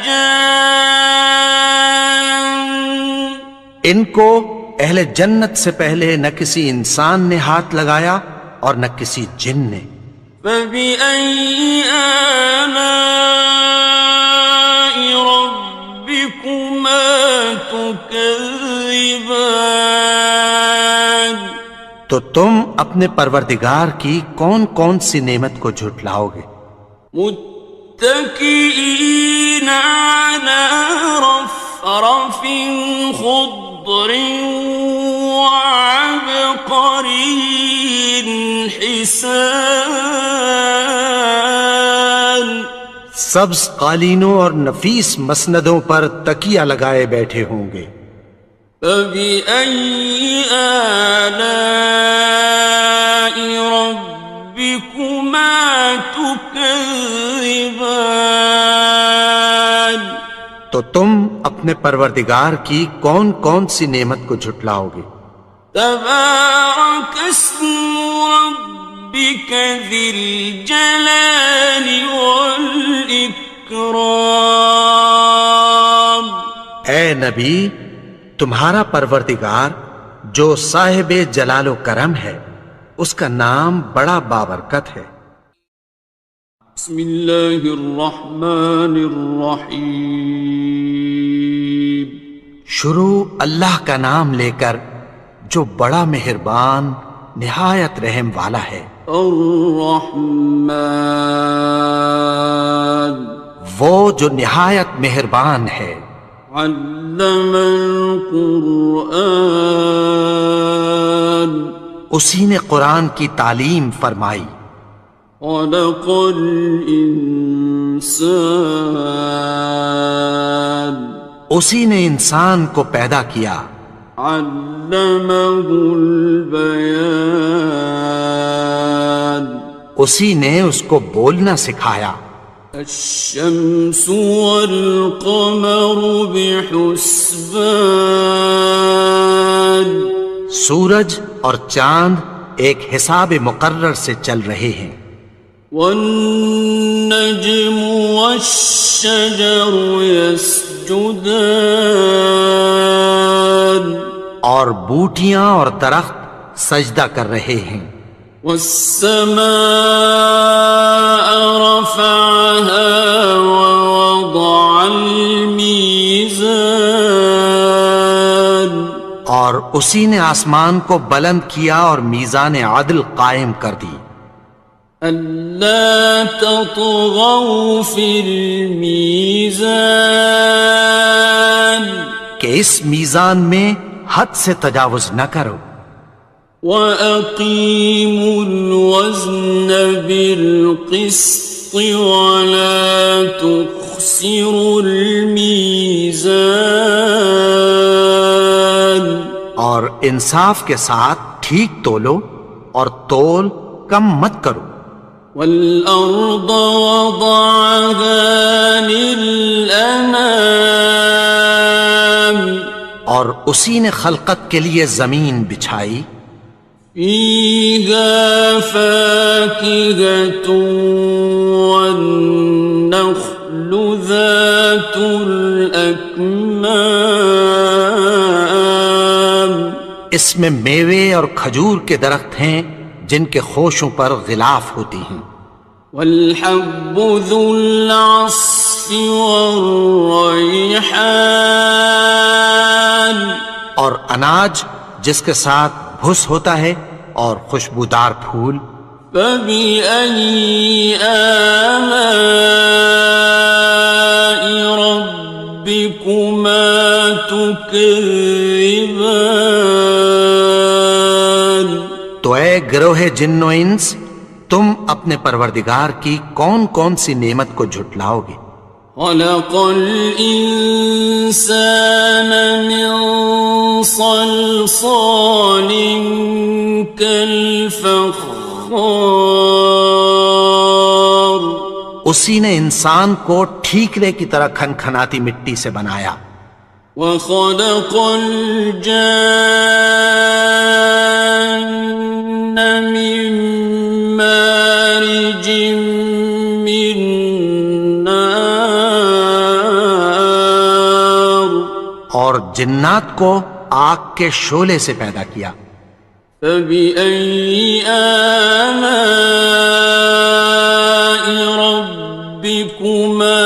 جان ان کو اہل جنت سے پہلے نہ کسی انسان نے ہاتھ لگایا اور نہ کسی جن نے. فبأي آلاء ربكما تكذبان تو تم اپنے پروردگار کی کون کون سی نعمت کو جھٹلاؤ گے؟ متكئين على رفرف خضر وعبقري حسان سبز قالینوں اور نفیس مسندوں پر تکیہ لگائے بیٹھے ہوں گے۔ فبأي آلاء ربكما تكذبان تو تم اپنے پروردگار کی کون کون سی نعمت کو جھٹلاؤ گے؟ تبارك اسم ربك ذي الجلال والإكرام اے نبی، تمہارا پروردگار جو صاحب جلال و کرم ہے، اس کا نام بڑا بابرکت ہے۔ بسم اللہ الرحمن الرحیم شروع اللہ کا نام لے کر جو بڑا مہربان نہایت رحم والا ہے۔ الرحمن وہ جو نہایت مہربان ہے۔ علم القرآن اسی نے قرآن کی تعلیم فرمائی۔ خلق الانسان اسی نے انسان کو پیدا کیا۔ علمہ البیان اسی نے اس کو بولنا سکھایا۔ الشمس والقمر بحسبان سورج اور چاند ایک حساب مقرر سے چل رہے ہیں۔ والنجم والشجر يسجدان اور بوٹیاں اور درخت سجدہ کر رہے ہیں۔ والسماء رفعها ووضع الميزان اور اسی نے آسمان کو بلند کیا اور میزان عدل قائم کر دی۔ ألا تطغوا في الميزان کہ اس میزان میں حد سے تجاوز نہ کرو۔ وَأَقِيمُوا الْوَزْنَ بِالْقِسْطِ وَلَا تُخْسِرُوا الْمِيزَانَ اور انصاف کے ساتھ ٹھیک تولو اور تول کم مت کرو۔ وَالْأَرْضَ وَضَعَهَا لِلْأَنَامِ اور اسی نے خلقت کے لیے زمین بچھائی۔ فِيهَا فَاكِهَةٌ وَالنَّخْلُ ذَاتُ الْأَكْمَامِ اس میں میوے اور کھجور کے درخت ہیں جن کے خوشوں پر غلاف ہوتی ہیں۔ وَالْحَبُّ ذُو الْعَصْفِ وَالرَّيْحَانِ اور اناج جس کے ساتھ بھس ہوتا ہے اور خوشبودار پھول۔ فَبِأَيِّ آلَاءِ رَبِّكُمَا تُكَذِّبَانِ تو اے گروہ جن و انس، تم اپنے پروردگار کی کون کون سی نعمت کو جھٹلاؤ گے؟ خلق الإنسان من صلصال كالفخار اسی نے انسان کو ٹھیکرے کی طرح کھنکھناتی مٹی سے بنایا۔ وخلق الجان من مارج من نار اور جنات کو آگ کے شعلے سے پیدا کیا۔ فبأي آلاء ربكما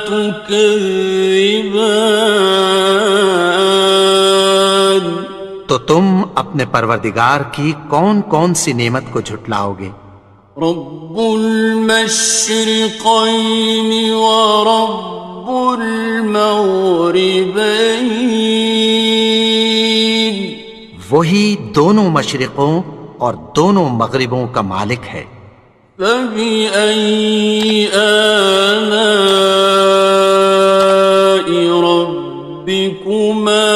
تكذبان تم اپنے پروردگار کی کون کون سی نعمت کو جھٹلاؤ گے؟ رب المشرقين ورب المغربين وہی دونوں مشرقوں اور دونوں مغربوں کا مالک ہے۔ فبأي آلاء ربكما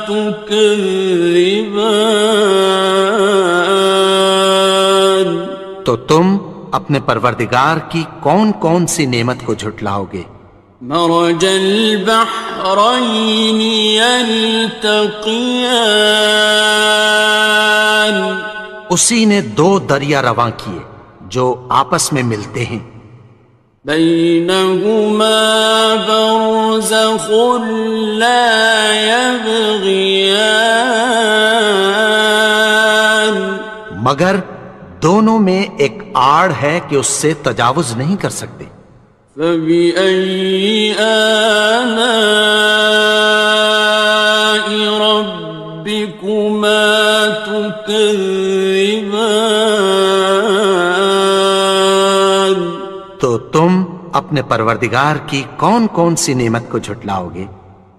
تكذبان تو تم اپنے پروردگار کی کون کون سی نعمت کو جھٹلاؤ گے؟ مرج البحرين يلتقيان اسی نے دو دریا رواں کیے جو آپس میں ملتے ہیں، بينهما برزخ لا يبغيان مگر دونوں میں ایک آڑ ہے کہ اس سے تجاوز نہیں کر سکتے۔ فبأي آلاء ربكما تكذبان تو تم اپنے پروردگار کی کون کون سی نعمت کو جھٹلاؤ گے؟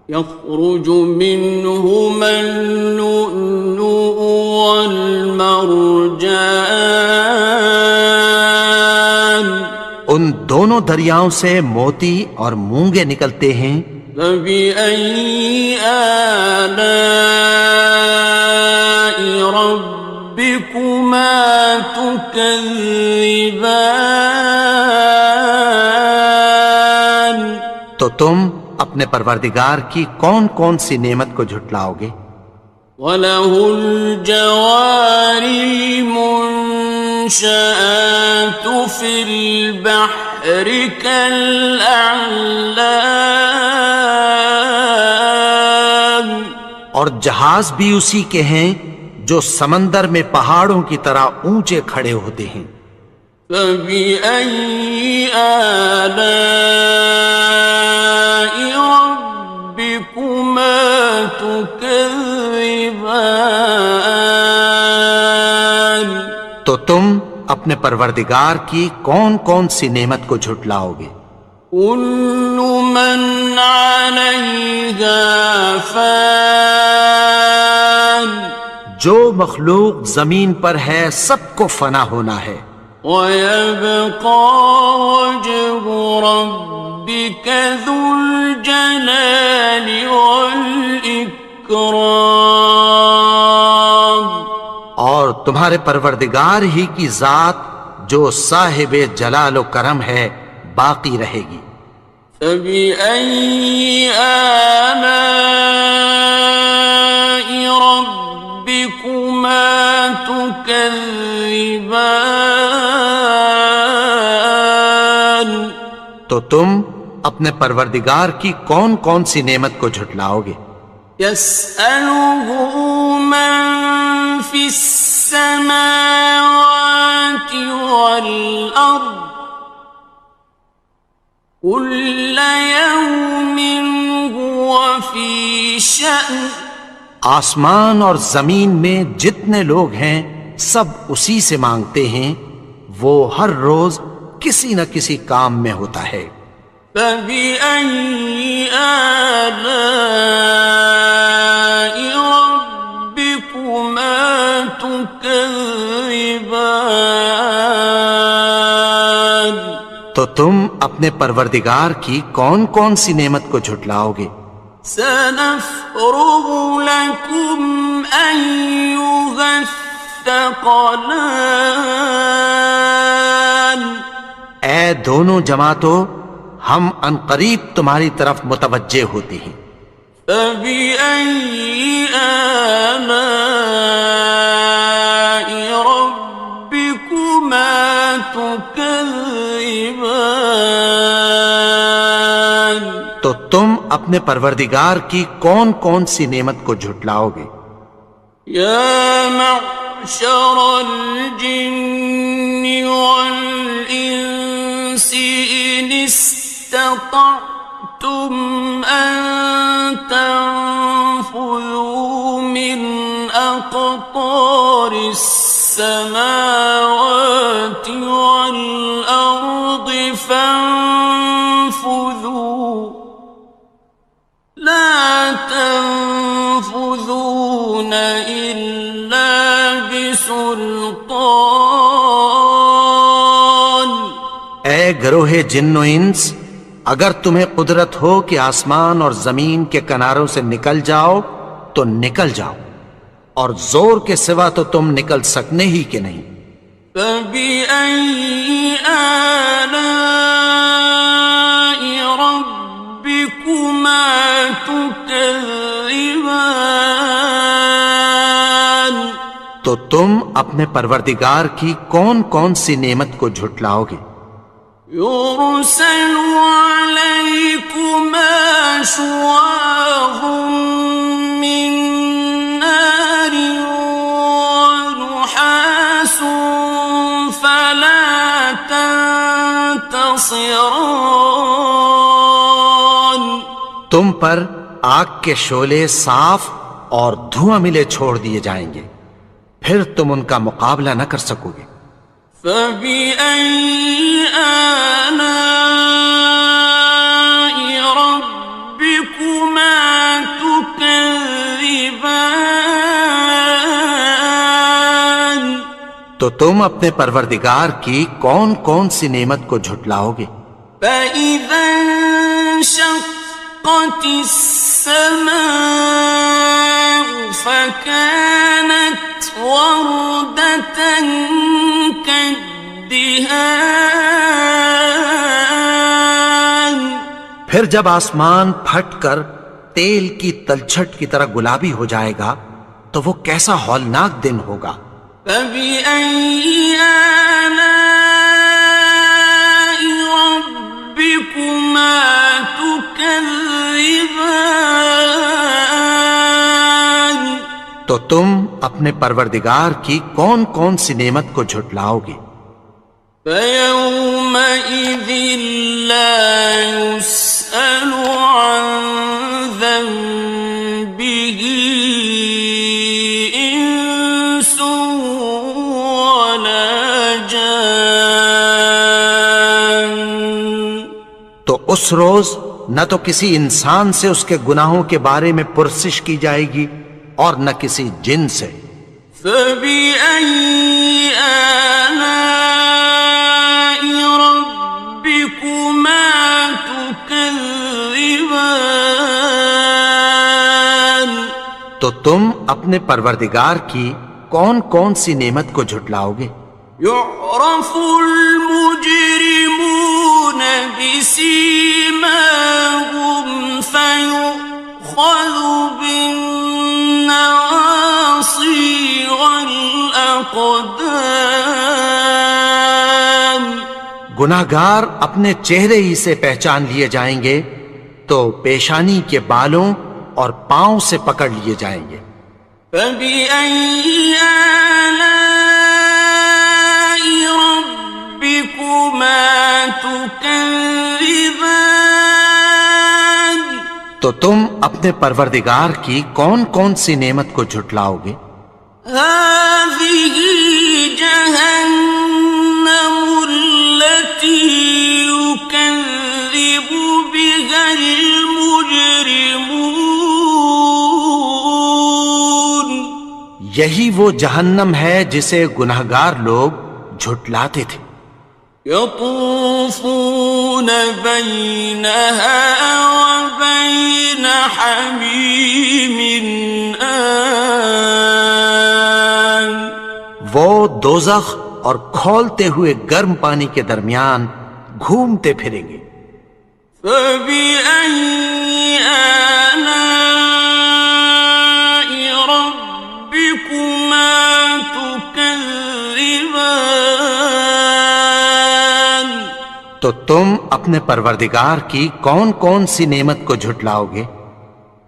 يخرج منهما اللؤلؤ والمرجان ان دونوں دریاؤں سے موتی اور مونگے نکلتے ہیں۔ فبأي آلاء ربكما تكذبان تو تم اپنے پروردگار کی کون کون سی نعمت کو جھٹلاؤ گے؟ وَلَهُ الْجَوَارِ الْمُنشَآتُ فِي الْبَحْرِ كَالْأَعْلَامِ اور جہاز بھی اسی کے ہیں جو سمندر میں پہاڑوں کی طرح اونچے کھڑے ہوتے ہیں۔ فَبِأَيِّ آلَاءِ رَبِّكُمَا تُكَذِّبَانِ تو تم اپنے پروردگار کی کون کون سی نعمت کو جھٹلاؤ گے؟ كُلُّ مَنْ عَلَيْهَا فَانٍ جو مخلوق زمین پر ہے سب کو فنا ہونا ہے، وَيَبْقَى وَجْهُ رَبِّكَ ذُو الْجَلَالِ وَالْإِكْرَامِ اور تمہارے پروردگار ہی کی ذات جو صاحب جلال و کرم ہے باقی رہے گی۔ فَبِأَيِّ آلَاءِ رَبِّكُمَا تُكَذِّبَانِ تو تم اپنے پروردگار کی کون کون سی نعمت کو جھٹلاؤ گے؟ يَسْأَلُهُ مَن فِي السَّمَاوَاتِ وَالْأَرْضِ كُلَّ يَوْمٍ هُوَ فِي شَأْنٍ آسمان اور زمین میں جتنے لوگ ہیں سب اسی سے مانگتے ہیں، وہ ہر روز کسی نہ کسی کام میں ہوتا ہے۔ فَبِأَيِّ آلَاءِ رَبِّكُمَا تُكَذِّبَانِ تو تم اپنے پروردگار کی کون کون سی نعمت کو جھٹلاؤ گے؟ سَنَفْرُغُ لَكُمْ أَيُّهَ الثَّقَلَانِ اے دونوں جماعتوں، ہم عنقریب تمہاری طرف متوجہ ہوتے ہیں۔ فَبِأَيِّ آلَاءِ رَبِّكُمَا تُكَذِّبَانِ تو تم اپنے پروردگار کی کون کون سی نعمت کو جھٹلاؤ گے؟ يَا مَعْشَرَ الْجِنِّ وَالْإِنسِ إِنِ اسْتَطَعْتُمْ أَن تَنفُذُوا مِنْ أَقْطَارِ السماوات والأرض فانفذوا لا تنفذون إلا بسلطان. اے گروہ جن و انس، اگر تمہیں قدرت ہو کہ آسمان اور زمین کے کناروں سے نکل جاؤ تو نکل جاؤ، اور زور کے سوا تو تم نکل سکنے ہی کہ نہیں. فَبِأَيِّ آلَاءِ رَبِّكُمَا تُكَذِّبَانِ. تو تم اپنے پروردگار کی کون کون سی نعمت کو جھٹلاؤ گے؟ يُرْسَلُ عَلَيْكُمَا شُوَاظٌ مِّن نَّارٍ وَنُحَاسٌ فَلَا تَنتَصِرَانِ. تم پر آگ کے شعلے صاف اور دھواں ملے چھوڑ دیے جائیں گے، پھر تم ان کا مقابلہ نہ کر سکو گے. فَبِأَيِّ آلَاءِ رَبِّكُمَا تُكَذِّبَانِ. تو تم اپنے پروردگار کی کون کون سی نعمت کو جھٹلاؤ گے؟ فَإِذَا انشَقَّتِ السَّمَاءُ فَكَانَتْ وَرْدَةً كَالدِّهَانِ. پھر جب آسمان پھٹ کر تیل کی تلچھٹ کی طرح گلابی ہو جائے گا تو وہ کیسا ہولناک دن ہوگا. فَبِأَيِّ آلَاءِ رَبِّكُمَا تُكَذِّبَانِ. تو تم اپنے پروردگار کی کون کون سی نعمت کو جھٹلاؤ گے؟ فَيَوْمَئِذٍ لَا يُسْأَلُ عَنْ ذَنبِهِ إِنسٌ وَلَا جَانٌ. تو اس روز نہ تو کسی انسان سے اس کے گناہوں کے بارے میں پرسش کی جائے گی اور نہ کسی جن سے. فَبِأَيِّ آلَاءِ رَبِّكُمَا تُكَذِّبَانِ. تو تم اپنے پروردگار کی کون کون سی نعمت کو جھٹلاؤ گے؟ يُعْرَفُ الْمُجْرِمُونَ بِسِيمَاهُمْ فَيُؤْخَذُ بِالنَّوَاصِي وَالْأَقْدَامِ. گناہگار اپنے چہرے ہی سے پہچان لیے جائیں گے تو پیشانی کے بالوں اور پاؤں سے پکڑ لیے جائیں گے. فَبِأَيِّ آلَاءِ رَبِّكُمَا تُكَذِّبَانِ. تو تم اپنے پروردگار کی کون کون سی نعمت کو جھٹلاؤ گے؟ هَٰذِهِ جَهَنَّمُ الَّتِي يُكَذِّبُ بِهَا الْمُجْرِمُونَ. یہی وہ جہنم ہے جسے گناہگار لوگ جھٹلاتے تھے. يَطُوفُونَ بَيْنَهَا وَبَيْنَ حَمِيمٍ آنٍ. وہ دوزخ اور کھولتے ہوئے گرم پانی کے درمیان گھومتے پھریں گے. فَبِأَيِّ آلَاءِ رَبِّكُمَا تُكَذِّبَانِ. تو تم اپنے پروردگار کی کون کون سی نعمت کو جھٹلاؤ گے؟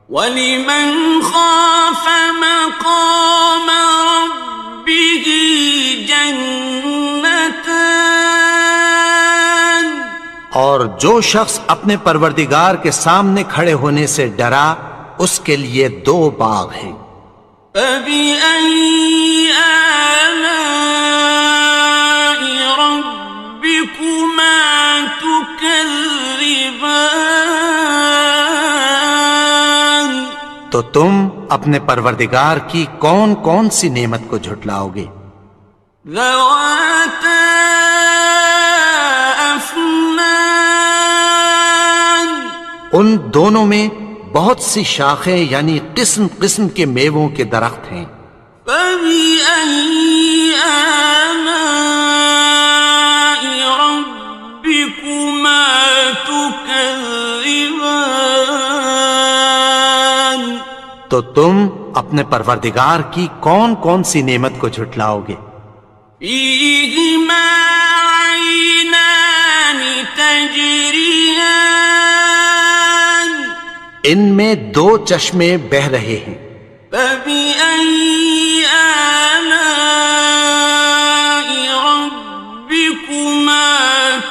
وَلِمَنْ خَافَ مَقَامَ رَبِّهِ جَنَّتَانِ. اور جو شخص اپنے پروردگار کے سامنے کھڑے ہونے سے ڈرا اس کے لیے 2 باغ ہیں. فَبِأَيِّ آلاء ربكما تكذبان تو تم اپنے پروردگار کی کون کون سی نعمت کو جھٹلاؤ گے؟ ذواتا افنان ان دونوں میں بہت سی شاخیں یعنی قسم قسم کے میووں کے درخت ہیں۔ فبأي آلاء ربكما تكذبان تو تم اپنے پروردگار کی کون کون سی نعمت کو جھٹلاؤ گے؟ فيهما عينان تجريان ان میں دو چشمے بہہ رہے ہیں۔ فبأي آلاء ربكما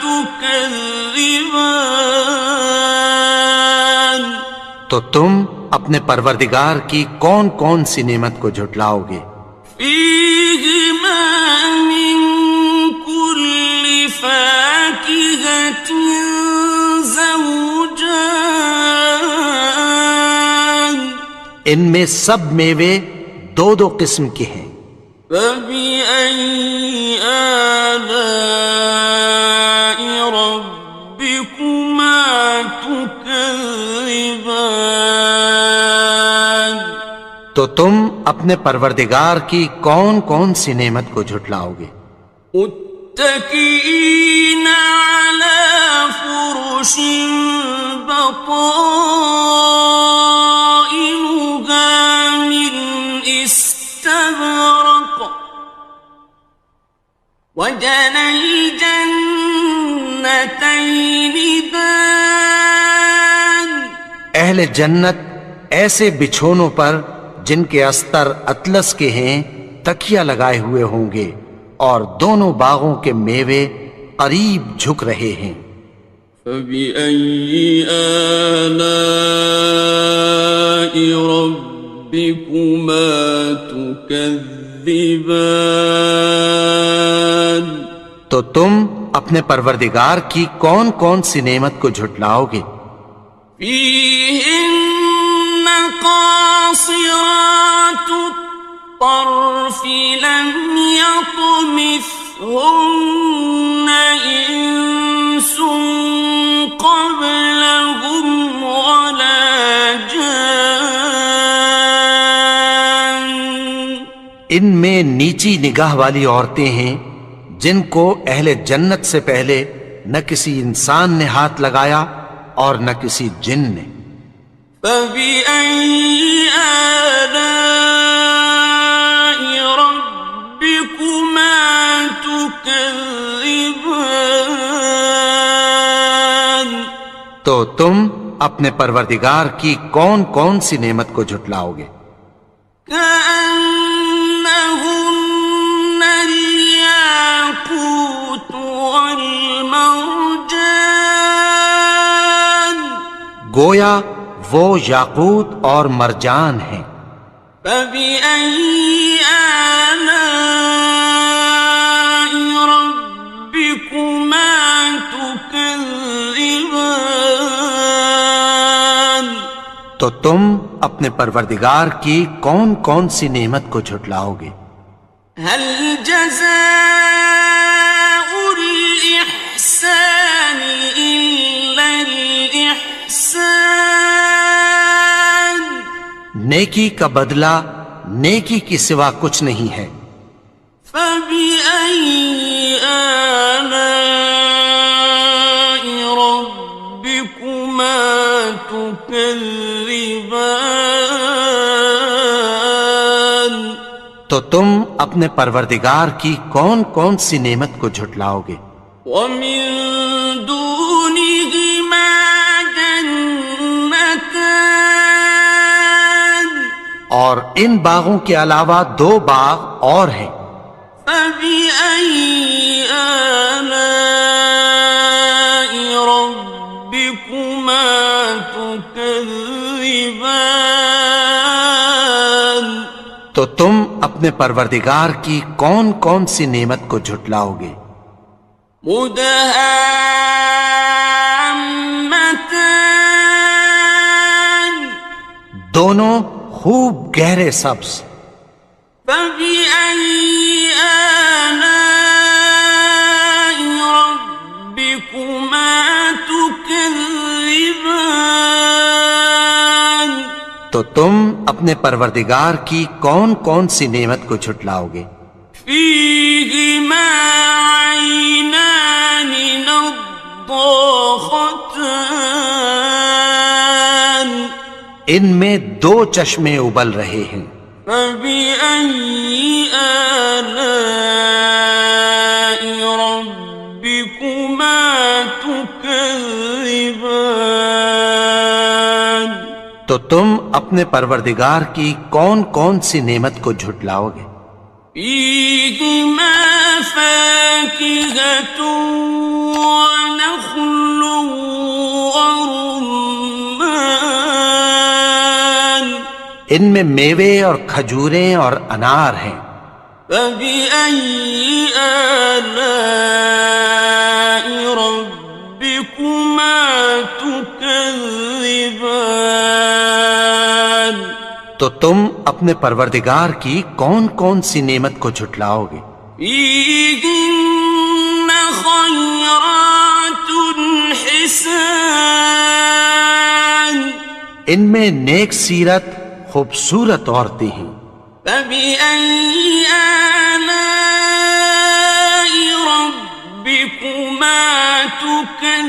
تكذبان تو تم اپنے پروردگار کی کون کون سی نعمت کو جھٹلاؤ گے؟ فيهما من كل فاكهة زوجان ان میں سب میوے دو دو قسم کے ہیں۔ فبأي آلاء ربكما تكذبان تو تم اپنے پروردگار کی کون کون سی نعمت کو جھٹلاؤ گے؟ متكئين على فرش بطائنها من استبرق وجنى الجنتين دان اہل جنت ایسے بچھونوں پر جن کے استر اطلس کے ہیں تکیہ لگائے ہوئے ہوں گے اور دونوں باغوں کے میوے قریب جھک رہے ہیں۔ فبأي آلاء ربكما تكذبان تو تم اپنے پروردگار کی کون کون سی نعمت کو جھٹلاؤ گے؟ فيهن قاصرات الطرف لم يطمثهن إنس قبلهم ولا جان ان میں نیچی نگاہ والی عورتیں ہیں جن کو اہل جنت سے پہلے نہ کسی انسان نے ہاتھ لگایا اور نہ کسی جن نے۔ فبأي آلاء ربكما تكذبان تو تم اپنے پروردگار کی کون کون سی نعمت کو جھٹلاؤ گے؟ كأنهن الياقوت والمرجان گویا وہ یاقوت اور مرجان ہیں۔ فبأي آلاء ربكما تكذبان تو تم اپنے پروردگار کی کون کون سی نعمت کو جھٹلاؤ گے؟ هل جزاء الإحسان إلا الإحسان نیکی کا بدلہ نیکی کی سوا کچھ نہیں ہے۔ فبأي آلاء ربكما تكذبان تو تم اپنے پروردگار کی کون کون سی نعمت کو جھٹلاؤ گے؟ ومن دونهما جنتان اور ان باغوں کے علاوہ دو باغ اور ہیں۔ فبأي آلاء ربكما تكذبان تو تم اپنے اپنے پروردگار کی کون کون سی نعمت کو جھٹلاؤ گے؟ مدہامتان دونوں خوب گہرے سبز. فبأي آلاء ربكما تكذبان تو تم اپنے پروردگار کی کون کون سی نعمت کو جھٹلاؤ گے؟ فيهما عينان نضاختان ان میں دو چشمے ابل رہے ہیں. فبأي آلاء ربكما تكذبان تو تم اپنے پروردگار کی کون کون سی نعمت کو جھٹلاؤ گے؟ فيهما فاكهة ونخل ورمان ان میں میوے اور کھجوریں اور انار ہیں. فبأي آلاء ربكما تكذبان تو تم اپنے پروردگار کی کون کون سی نعمت کو جھٹلاؤ گے؟ فيهن خيرات حسان ان میں نیک سیرت خوبصورت عورتیں ہیں. فبأي آلاء ربكما تكذبان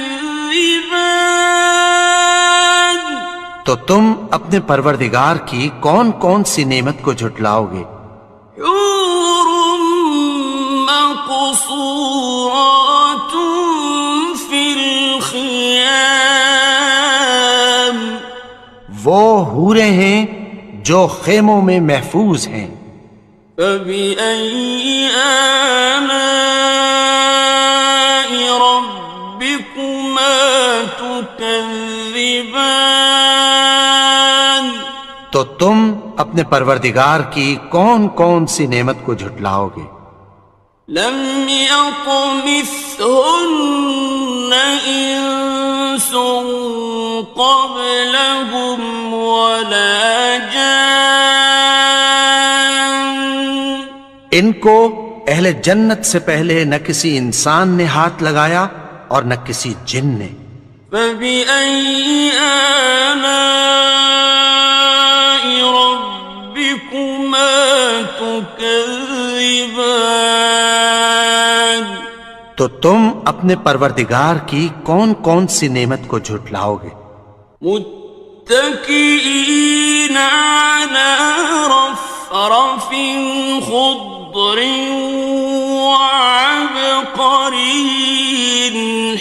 تو تم اپنے پروردگار کی کون کون سی نعمت کو جھٹلاؤ گے؟ حور مقصورات في الخيام وہ حوریں ہیں جو خیموں میں محفوظ ہیں. فبأي آلاء ربكما تكذبان تو تم اپنے پروردگار کی کون کون سی نعمت کو جھٹلاؤ گے؟ لم يطمثهن إنس قبلهم ولا جان ان کو اہل جنت سے پہلے نہ کسی انسان نے ہاتھ لگایا اور نہ کسی جن نے. فبأي آلاء ربكما تكذبان تو تم اپنے پروردگار کی کون کون سی نعمت کو جھٹلاؤ گے؟ متكئين على رفرف خضر وعبقري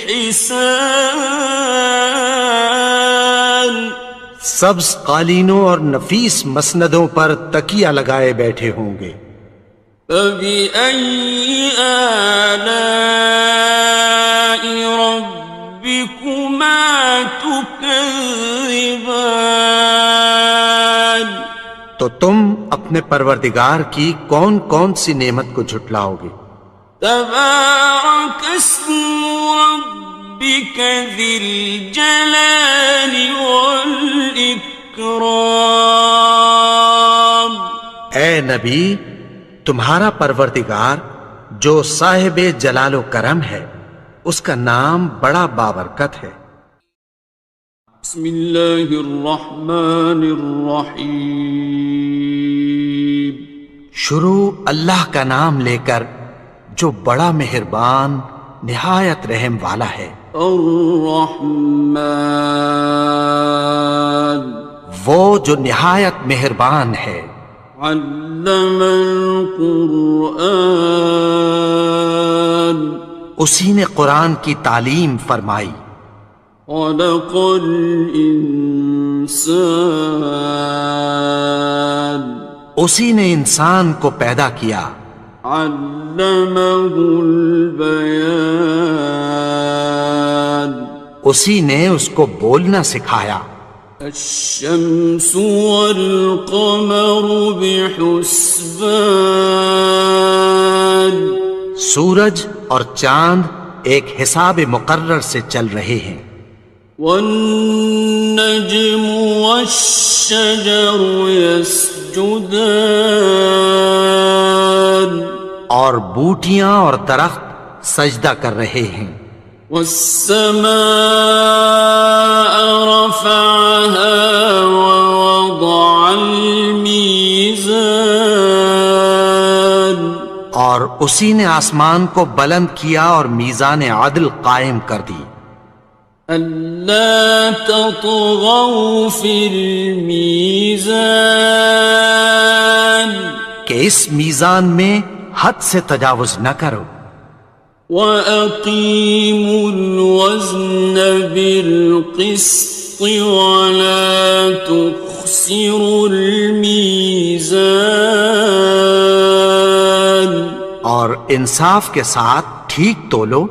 حسان سبز قالینوں اور نفیس مسندوں پر تکیہ لگائے بیٹھے ہوں گے. فبأي آلاء ربكما تكذبان تو تم اپنے پروردگار کی کون کون سی نعمت کو جھٹلاؤ گے؟ تبارك اسم ربك ذي الجلال والإكرام اے نبی، تمہارا پروردگار جو صاحب جلال و کرم ہے اس کا نام بڑا بابرکت ہے. بسم اللہ الرحمن الرحیم شروع اللہ کا نام لے کر جو بڑا مہربان نہایت رحم والا ہے. الرحمن وہ جو نہایت مہربان ہے. علم القرآن اسی نے قرآن کی تعلیم فرمائی. خلق الانسان اسی نے انسان کو پیدا کیا. علمہ البیان اسی نے اس کو بولنا سکھایا. الشمس والقمر بحسبان سورج اور چاند ایک حساب مقرر سے چل رہے ہیں. والنجم والشجر يسجدان اور بوٹیاں اور درخت سجدہ کر رہے ہیں. والسماء رفعها ووضع الميزان اور اسی نے آسمان کو بلند کیا اور میزان عدل قائم کر دی. ألا تطغوا في الميزان کہ اس میزان میں حد سے تجاوز نہ کرو. وَأَقِيمُوا الْوَزْنَ بِالْقِسْطِ وَلَا تُخْسِرُوا الْمِيزَانَ اور انصاف کے ساتھ ٹھیک تولو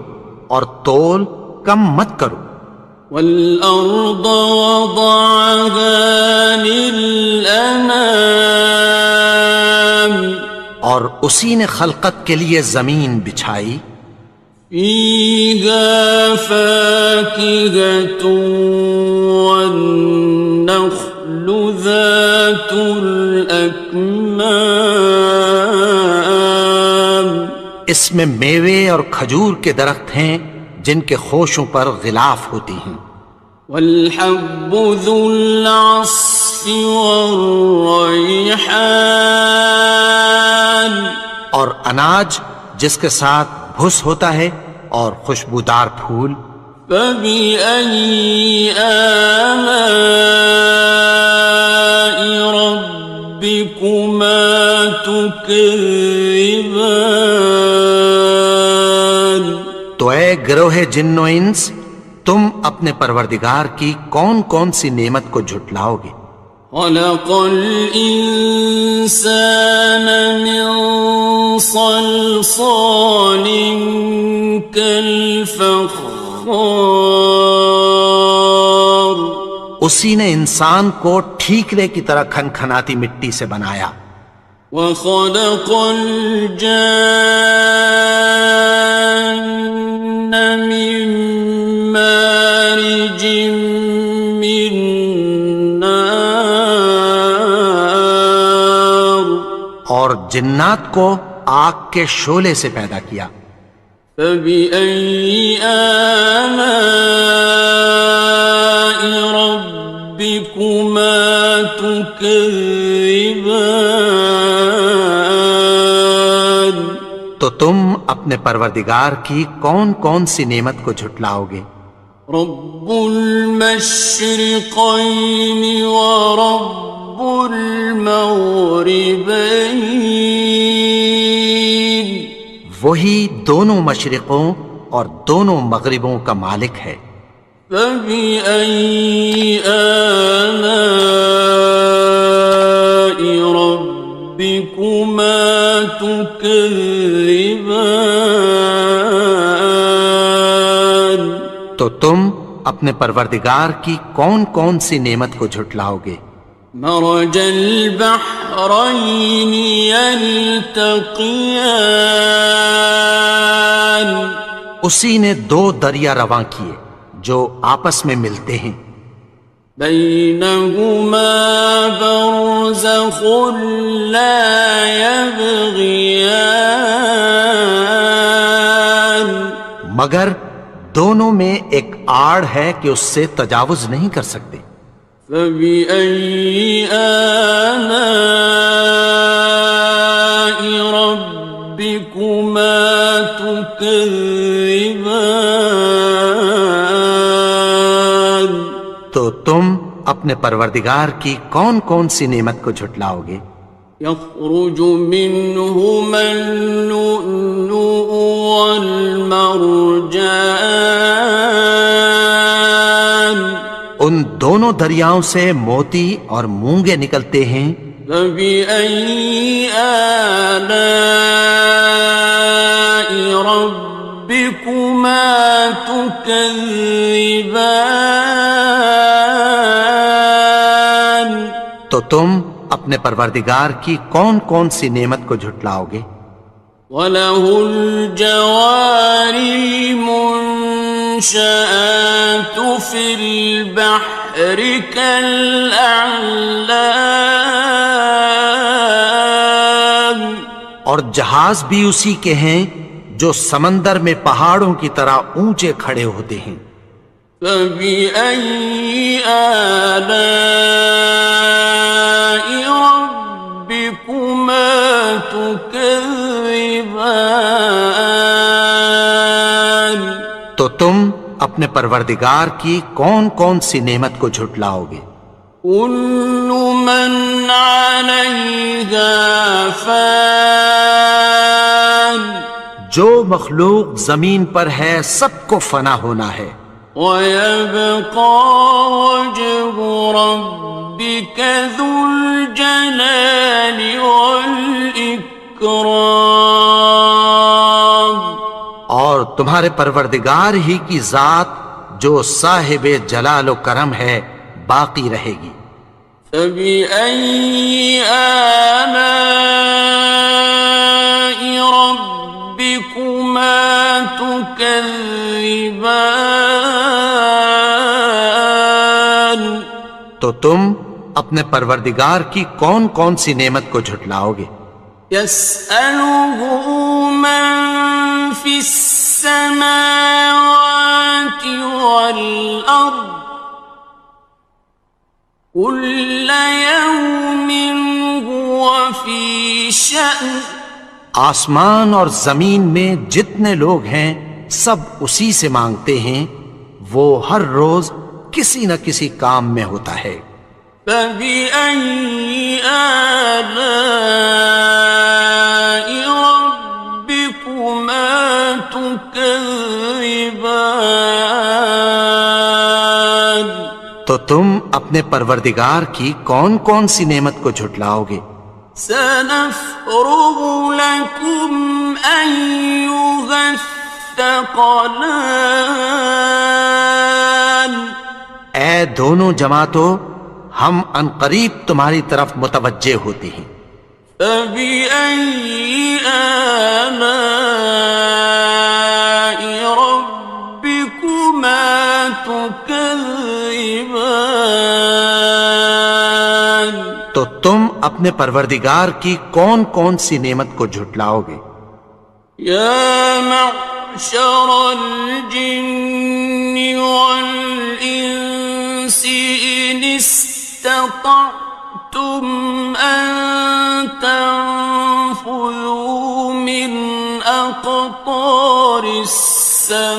اور تول کم مت کرو. وَالْأَرْضَ وَضَعَهَا لِلْأَنَامِ اور اسی نے خلقت کے لیے زمین بچھائی. فِيهَا فَاكِهَةٌ وَالنَّخْلُ ذَاتُ الْأَكْمَامِ اس میں میوے اور کھجور کے درخت ہیں جن کے خوشوں پر غلاف ہوتی ہیں. وَالْحَبُّ ذُو الْعَصْفِ وَالرَّيْحَانِ اور اناج جس کے ساتھ بھس ہوتا ہے اور خوشبودار پھول. فَبِأَيِّ آلَاءِ رَبِّكُمَا تُكَذِّبَانِ تو اے گروہ جن و انس، تم اپنے پروردگار کی کون کون سی نعمت کو جھٹلاؤ گے؟ خَلَقَ الْإِنسَانَ مِنْ صَلْصَالٍ كَالْفَخَّارِ اسی نے انسان کو ٹھیکرے کی طرح کھنکھناتی مٹی سے بنایا. وَخَلَقَ الْجَانَّ مِن مَّارِجٍ مِّن نَّارٍ اور جنات کو آگ کے شعلے سے پیدا کیا. فَبِأَيِّ آلَاءِ رَبِّكُمَا تُكَذِّبَانِ تو تم اپنے پروردگار کی کون کون سی نعمت کو جھٹلاؤ گے؟ رب المشرقين ورب المغربين وہی دونوں مشرقوں اور دونوں مغربوں کا مالک ہے. فبأي آلاء ربكما تكذبان تو تم اپنے پروردگار کی کون کون سی نعمت کو جھٹلاؤ گے؟ مرج البحرين يلتقيان اسی نے دو دریا رواں کیے جو آپس میں ملتے ہیں. بينهما برزخ لا يبغيان مگر دونوں میں ایک آڑ ہے کہ اس سے تجاوز نہیں کر سکتے. فبأي آلاء ربكما تكذبان تو تم اپنے پروردگار کی کون کون سی نعمت کو جھٹلاؤ گے؟ يخرج منهما اللؤلؤ والمرجان ان دونوں دریاؤں سے موتی اور مونگے نکلتے ہیں. فبأي آلاء ربكما تكذبان تم اپنے پروردگار کی کون کون سی نعمت کو جھٹلاؤ گے؟ وَلَهُ الْجَوَارِ الْمُنشَآتُ فِي الْبَحْرِ كَالْأَعْلَامِ، اور جہاز بھی اسی کے ہیں جو سمندر میں پہاڑوں کی طرح اونچے کھڑے ہوتے ہیں۔ فَبِأَيِّ آلَاءِ رَبِّكُمَا تُكَذِّبَانِ، تو تم اپنے پروردگار کی کون کون سی نعمت کو جھٹلاؤ گے؟ كُلُّ مَنْ عَلَيْهَا فَانٍ، جو مخلوق زمین پر ہے سب کو فنا ہونا ہے، وَيَبْقَى وَجْهُ رَبِّكَ ذُو الْجَلَالِ وَالْإِكْرَامِ، اور تمہارے پروردگار ہی کی ذات جو صاحب جلال و کرم ہے باقی رہے گی۔ فَبِأَيِّ آلَاءِ رَبِّكُمَا تُكَذِّبَانِ، تو تم اپنے پروردگار کی کون کون سی نعمت کو جھٹلاؤ گے؟ يَسْأَلُهُ مَن فِي السَّمَاوَاتِ وَالْأَرْضِ كُلَّ يَوْمٍ هُوَ فِي شَأْنٍ، آسمان اور زمین میں جتنے لوگ ہیں سب اسی سے مانگتے ہیں، وہ ہر روز کسی نہ کسی کام میں ہوتا ہے۔ فَبِأَيِّ آلَاءِ رَبِّكُمَا تُكَذِّبَانِ، تو تم اپنے پروردگار کی کون کون سی نعمت کو جھٹلاؤ گے؟ سَنَفْرُغُ لَكُمْ أَيُّهَ الثَّقَلَانِ، اے دونوں جماعتوں، ہم عنقریب تمہاری طرف متوجہ ہوتے ہیں۔ فَبِأَيِّ آلَاءِ رَبِّكُمَا تُكَذِّبَانِ، تو تم اپنے پروردگار کی کون کون سی نعمت کو جھٹلاؤ گے؟ يَا مَعْشَرَ الْجِنِّ وَالْإِنسِ إِنِ اسْتَطَعْتُمْ أَن تَنفُذُوا مِنْ أَقْطَارِ السَّمَاوَاتِ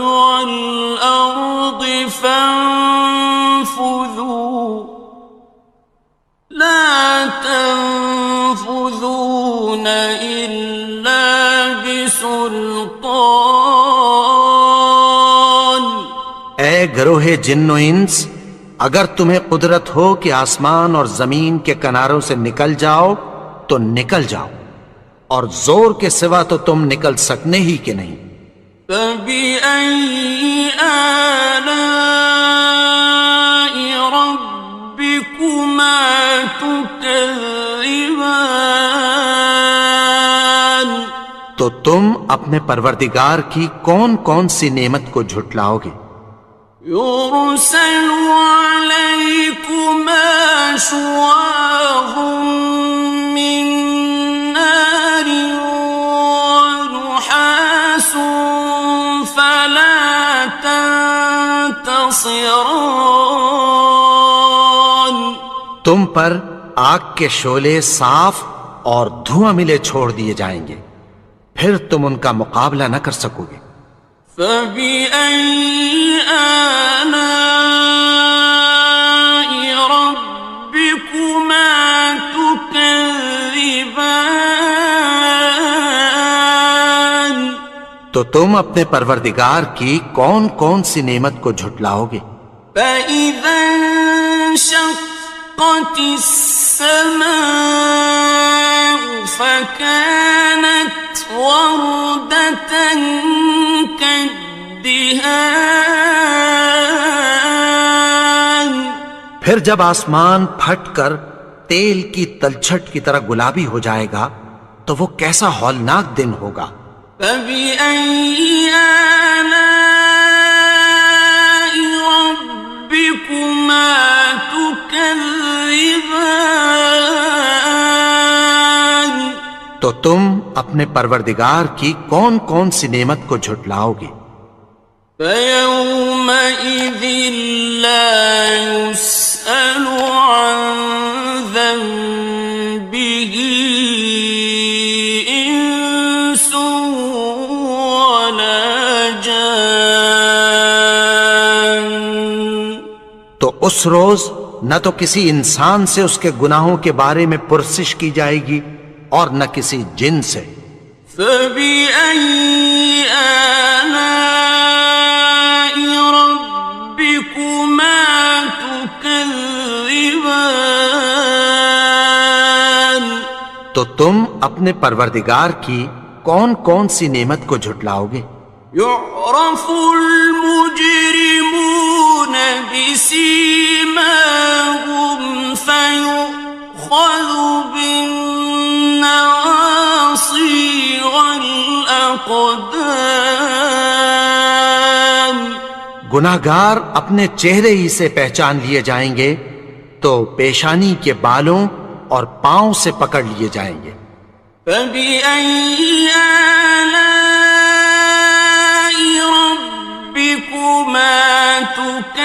وَالْأَرْضِ فَانفُذُوا لَا تَنفُذُونَ إِلَّا بِسُلْطَانٍ، اے گروہ جن و انس، اگر تمہیں قدرت ہو کہ آسمان اور زمین کے کناروں سے نکل جاؤ تو نکل جاؤ، اور زور کے سوا تو تم نکل سکنے ہی کہ نہیں۔ فَبِأَيِّ آلَاءِ رَبِّكُمَا تُكَذِّبَانِ، تو تم اپنے پروردگار کی کون کون سی نعمت کو جھٹلاؤ گے؟ يُرْسَلُ عَلَيْكُمَا شُوَاظٌ مِّن نَّارٍ وَنُحَاسٌ فَلَا تَنتَصِرَانِ، تم پر آگ کے شعلے صاف اور دھواں ملے چھوڑ دیے جائیں گے، پھر تم ان کا مقابلہ نہ کر سکو گے۔ فَبِأَيِّ آلَاءِ رَبِّكُمَا تُكَذِّبَانِ، تو تم اپنے پروردگار کی کون کون سی نعمت کو جھٹلاؤ گے؟ فَإِذَا انشَقَّتِ السَّمَاءُ فَكَانَتْ وَرْدَةً كَالدِّهَانِ، پھر جب آسمان پھٹ کر تیل کی تلچھٹ کی طرح گلابی ہو جائے گا تو وہ کیسا ہولناک دن ہوگا۔ فَبِأَيِّ آلَاءِ رَبِّكُمَا تُكَذِّبَانِ، تو تم اپنے پروردگار کی کون کون سی نعمت کو جھٹلاؤ گے؟ فَيَوْمَئِذٍ لَا يُسْأَلُ عَنْ ذَنبِهِ إِنسٌ وَلَا جَانٌ، تو اس روز نہ تو کسی انسان سے اس کے گناہوں کے بارے میں پرسش کی جائے گی اور نہ کسی جن سے۔ فَبِأَيِّ آلَاءِ رَبِّكُمَا تُكَذِّبَانِ، تو تم اپنے پروردگار کی کون کون سی نعمت کو جھٹلاؤ گے؟ يُعْرَفُ الْمُجْرِمُونَ بِسِيمَاهُمْ فَيُؤْخَذُ بِالنَّوَاصِي وَالْأَقْدَامِ، گناہگار اپنے چہرے ہی سے پہچان لیے جائیں گے تو پیشانی کے بالوں اور پاؤں سے پکڑ لیے جائیں گے۔ فَبِأَيِّ آلَاءِ رَبِّكُمَا تُكَذِّبَانِ،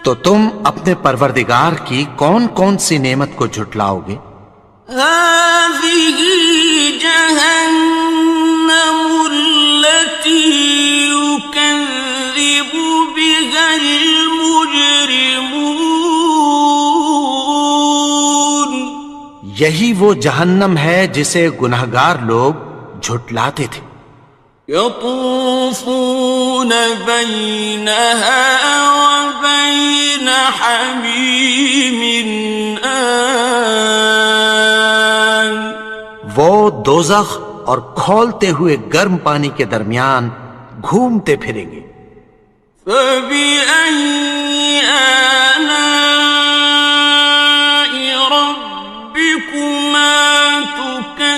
تو تم اپنے پروردگار کی کون کون سی نعمت کو جھٹلاؤ گے؟ هَٰذِهِ جَهَنَّمُ الَّتِي يُكَذِّبُ بِهَا الْمُجْرِمُونَ، یہی وہ جہنم ہے جسے گناہگار لوگ جھٹلاتے تھے۔ يَطُوفُونَ بَيْنَهَا وَبَيْنَ حَمِيمٍ آنٍ، وہ دوزخ اور کھولتے ہوئے گرم پانی کے درمیان گھومتے پھریں گے۔ فَبِأَيِّ آلَاءِ رَبِّكُمَا تُكَذِّبَانِ،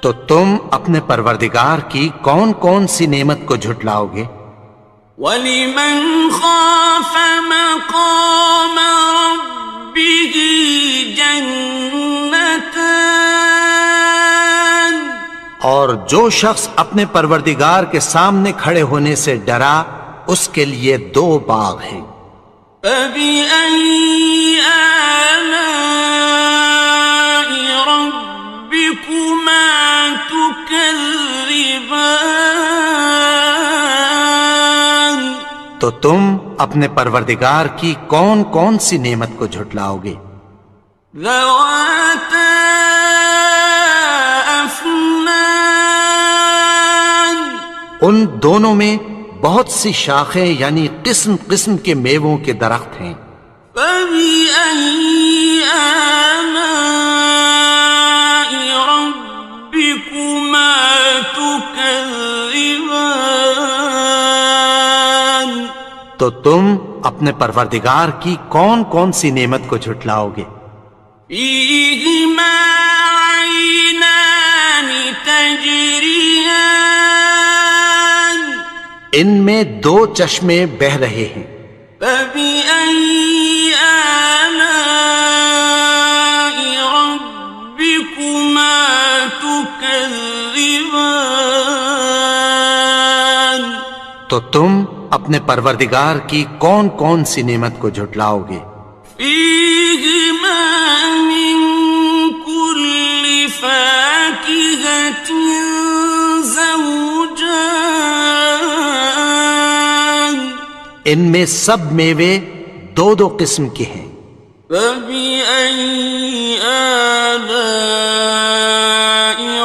تو تم اپنے پروردگار کی کون کون سی نعمت کو جھٹلاؤ گے؟ وَلِمَنْ خَافَ مَقَامَ رَبِّهِ جَنَّتَانِ، اور جو شخص اپنے پروردگار کے سامنے کھڑے ہونے سے ڈرا اس کے لیے 2 باغ ہیں۔ فَبِأَيِّ آلَاءِ رَبِّكُمَا تُكَذِّبَانِ، تو تم اپنے پروردگار کی کون کون سی نعمت کو جھٹلاؤ گے؟ ذَوَاتَا أَفْنَانٍ، ان دونوں میں بہت سی شاخیں یعنی قسم قسم کے میووں کے درخت ہیں۔ فَبِأَيِّ آلَاءِ رَبِّكُمَا تُكَذِّبَانِ، تو تم اپنے پروردگار کی کون کون سی نعمت کو جھٹلاؤ گے؟ فِيهِمَا عَيْنَانِ تَجْرِيَانِ، ان میں 2 چشمے بہہ رہے ہیں۔ فَبِأَيِّ آلَاءِ رَبِّكُمَا تُكَذِّبَانِ، تو تم اپنے پروردگار کی کون کون سی نعمت کو جھٹلاؤ گے؟ فِيهِمَا مِن كُلِّ فَاكِهَةٍ زَوْجَانِ، ان میں سب میوے 2 قسم کے ہیں۔ فَبِأَيِّ آلَاءِ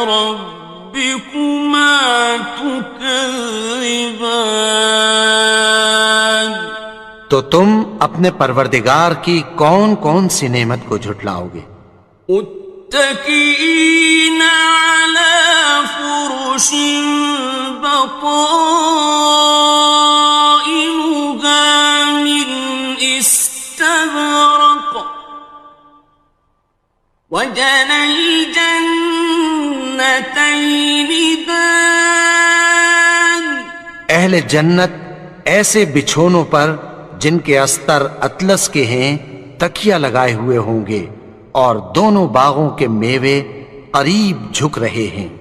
رَبِّكُمَا تُكَذِّبَانِ، تو تم اپنے پروردگار کی کون کون سی نعمت کو جھٹلاؤ گے؟ مُتَّكِئِينَ عَلَى فرش بطائنها من استبرق وجنى الجنتين دان. اہل جنت ایسے بچھونوں پر جن کے استر اطلس کے ہیں تکیہ لگائے ہوئے ہوں گے، اور دونوں باغوں کے میوے قریب جھک رہے ہیں.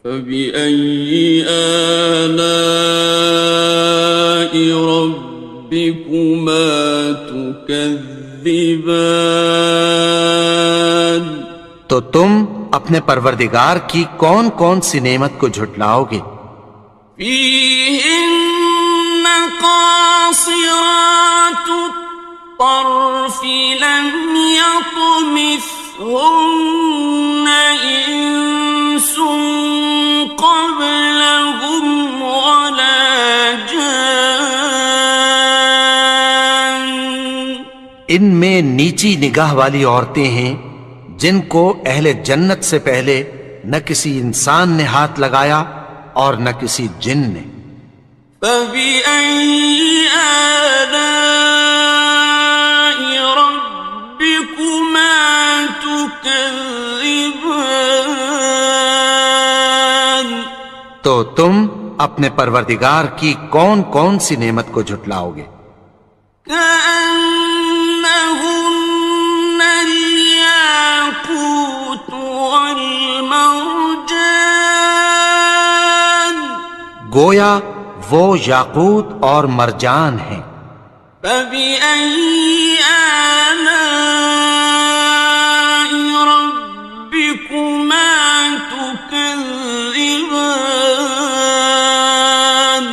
فَبِأَيِّ آلَاءِ رَبِّكُمَا تُكَذِّبَانِ. تو تم اپنے پروردگار کی کون کون سی نعمت کو جھٹلاؤ گے؟ فِيهِنَّ قَاصِرَاتُ الطَّرْفِ لَمْ يَطْمِثْهُنَّ إِنسٌ قَبْلَهُمْ وَلَا جَانٌّ. ان میں نیچی نگاہ والی عورتیں ہیں جن کو اہل جنت سے پہلے نہ کسی انسان نے ہاتھ لگایا اور نہ کسی جن نے. فَبِأَيِّ آلَاءِ رَبِّكُمَا تُكَذِّبَانِ. تو تم اپنے پروردگار کی کون کون سی نعمت کو جھٹلاؤ گے؟ كأنهن الياقوت والمرجان. گویا وہ یاقوت اور مرجان ہیں. فبأي آلاء ربكما تكذبان.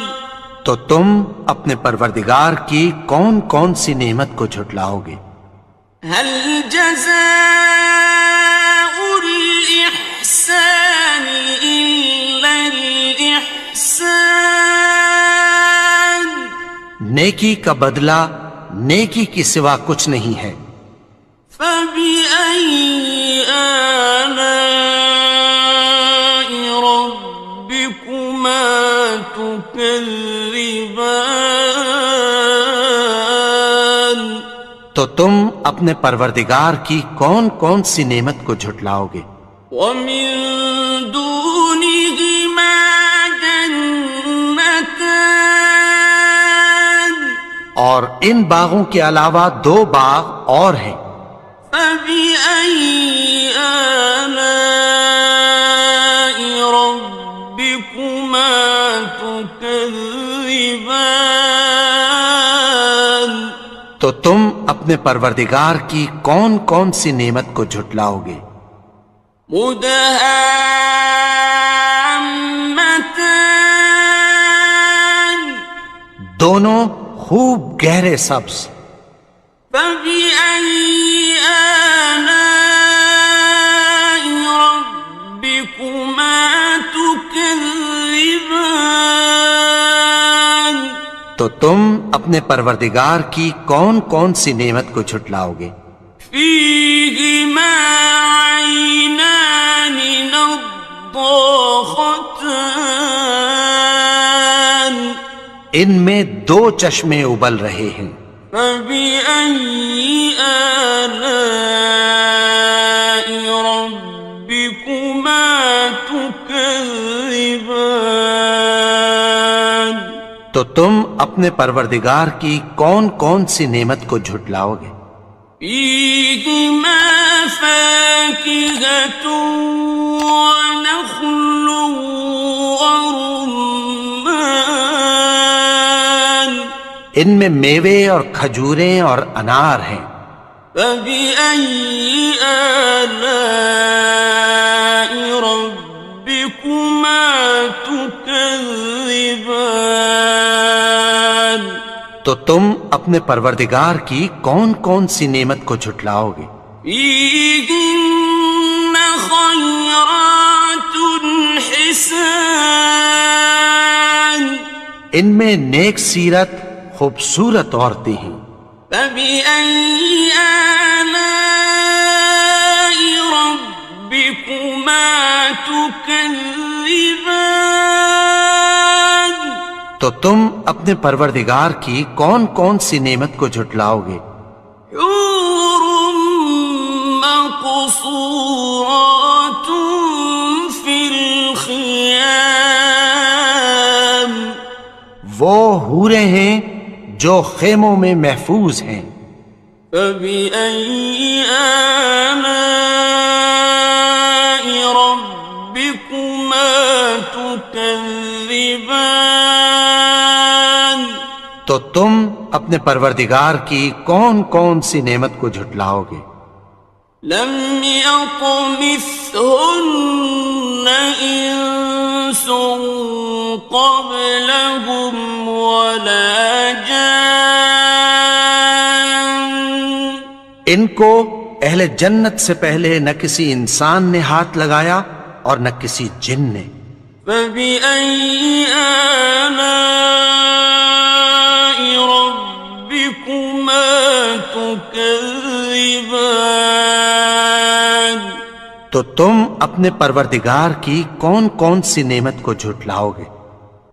تو تم اپنے پروردگار کی کون کون سی نعمت کو جھٹلاؤ گے؟ هل جزاء الإحسان إلا الإحسان. نیکی کا بدلہ نیکی کی سوا کچھ نہیں ہے. فبأي آلاء ربكما تكذبان. تو تم اپنے پروردگار کی کون کون سی نعمت کو جھٹلاؤ گے؟ ومن دونهما جنتان. اور ان باغوں کے علاوہ دو باغ اور ہیں. فبأي آلاء ربكما تكذبان. تو تم اپنے پروردگار کی کون کون سی نعمت کو جھٹلاؤ گے؟ مدہامتان. دونوں خوب گہرے سبز. فبأي آلاء ربكما تكذبان. تو تم اپنے پروردگار کی کون کون سی نعمت کو جھٹلاؤ گے؟ فيهما عينان نضاختان. ان میں دو چشمے ابل رہے ہیں. فبأي آلاء ربكما تكذبان. تو تم اپنے پروردگار کی کون کون سی نعمت کو جھٹلاؤ گے؟ فيهما فاكهة ونخل ورمان. ان میں میوے اور کھجوریں اور انار ہیں. فبأي آلاء ربكما تكذبان. تو تم اپنے پروردگار کی کون کون سی نعمت کو جھٹلاؤ گے؟ فيهن خيرات حسان. ان میں نیک سیرت خوبصورت عورتیں ہیں. فبأي آلاء ربكما تكذبان. تكذبان تو تم اپنے پروردگار کی کون کون سی نعمت کو جھٹلاؤ گے؟ حور مقصورات في الخيام وہ حوریں ہیں جو خیموں میں محفوظ ہیں۔ فبأي آلاء ربكما تكذبان تو تم اپنے پروردگار کی کون کون سی نعمت کو جھٹلاؤ گے؟ لم يطمثهن إنس قبلهم ولا جان ان کو اہل جنت سے پہلے نہ کسی انسان نے ہاتھ لگایا اور نہ کسی جن نے۔ فبأي آلاء ربكما تكذبان تو تم اپنے پروردگار کی کون کون سی نعمت کو جھٹلاؤ گے؟